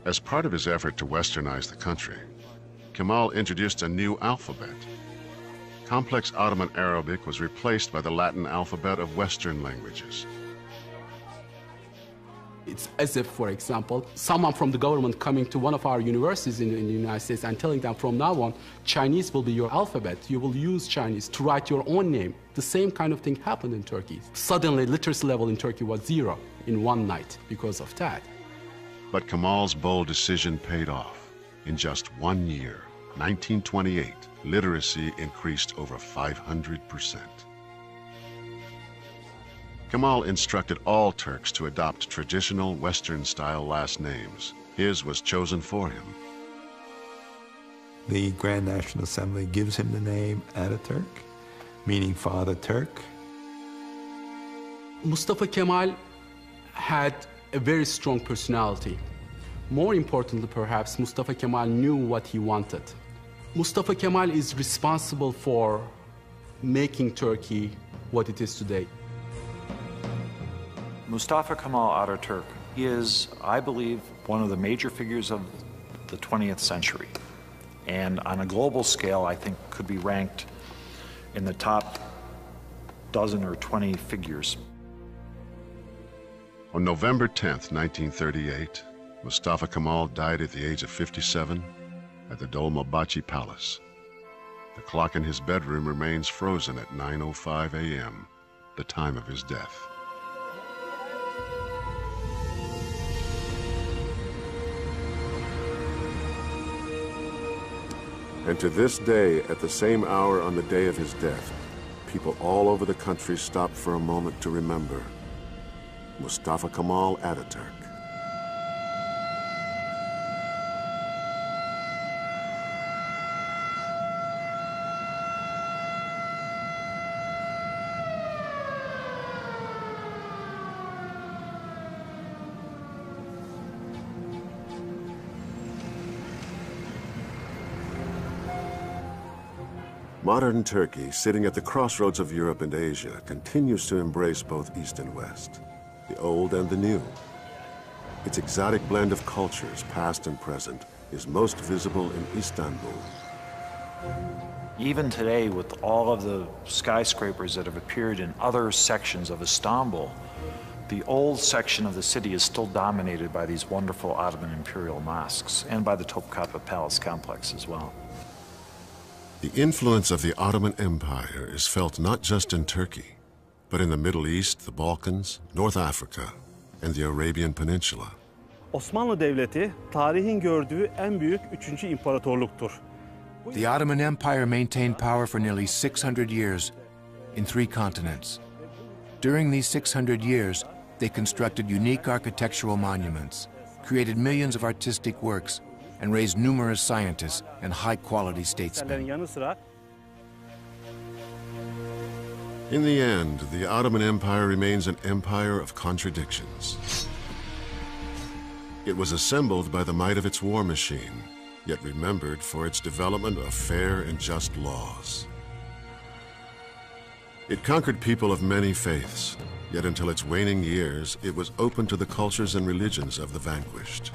As part of his effort to westernize the country, Kemal introduced a new alphabet. Complex Ottoman Arabic was replaced by the Latin alphabet of Western languages. It's as if, for example, someone from the government coming to one of our universities in the United States and telling them from now on, Chinese will be your alphabet. You will use Chinese to write your own name. The same kind of thing happened in Turkey. Suddenly, literacy level in Turkey was 0 in one night because of that. But Kemal's bold decision paid off. In just 1 year, 1928, literacy increased over 500%. Kemal instructed all Turks to adopt traditional Western-style last names. His was chosen for him. The Grand National Assembly gives him the name Ataturk, meaning Father Turk. Mustafa Kemal had a very strong personality. More importantly, perhaps, Mustafa Kemal knew what he wanted. Mustafa Kemal is responsible for making Turkey what it is today. Mustafa Kemal Ataturk is, I believe, one of the major figures of the 20th century. And on a global scale, I think could be ranked in the top dozen or 20 figures. On November 10th, 1938, Mustafa Kemal died at the age of 57 at the Dolmabahce Palace. The clock in his bedroom remains frozen at 9:05 a.m., the time of his death. And to this day, at the same hour on the day of his death, people all over the country stop for a moment to remember Mustafa Kemal Ataturk. Modern Turkey, sitting at the crossroads of Europe and Asia, continues to embrace both East and West, the old and the new. Its exotic blend of cultures, past and present, is most visible in Istanbul. Even today, with all of the skyscrapers that have appeared in other sections of Istanbul, the old section of the city is still dominated by these wonderful Ottoman imperial mosques and by the Topkapı Palace complex as well. The influence of the Ottoman Empire is felt not just in Turkey, but in the Middle East, the Balkans, North Africa, and the Arabian Peninsula. Osmanlı Devleti, tarihin gördüğü en büyük 3. imparatorluktur. The Ottoman Empire maintained power for nearly 600 years in 3 continents. During these 600 years, they constructed unique architectural monuments, created millions of artistic works, and raised numerous scientists and high-quality statesmen. In the end, the Ottoman Empire remains an empire of contradictions. It was assembled by the might of its war machine, yet remembered for its development of fair and just laws. It conquered people of many faiths, yet until its waning years, it was open to the cultures and religions of the vanquished.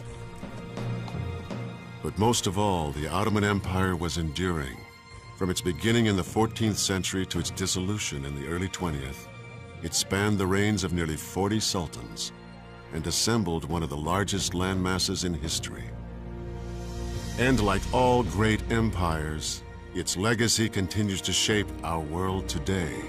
But most of all, the Ottoman Empire was enduring. From its beginning in the 14th century to its dissolution in the early 20th, it spanned the reigns of nearly 40 sultans and assembled one of the largest landmasses in history. And like all great empires, its legacy continues to shape our world today.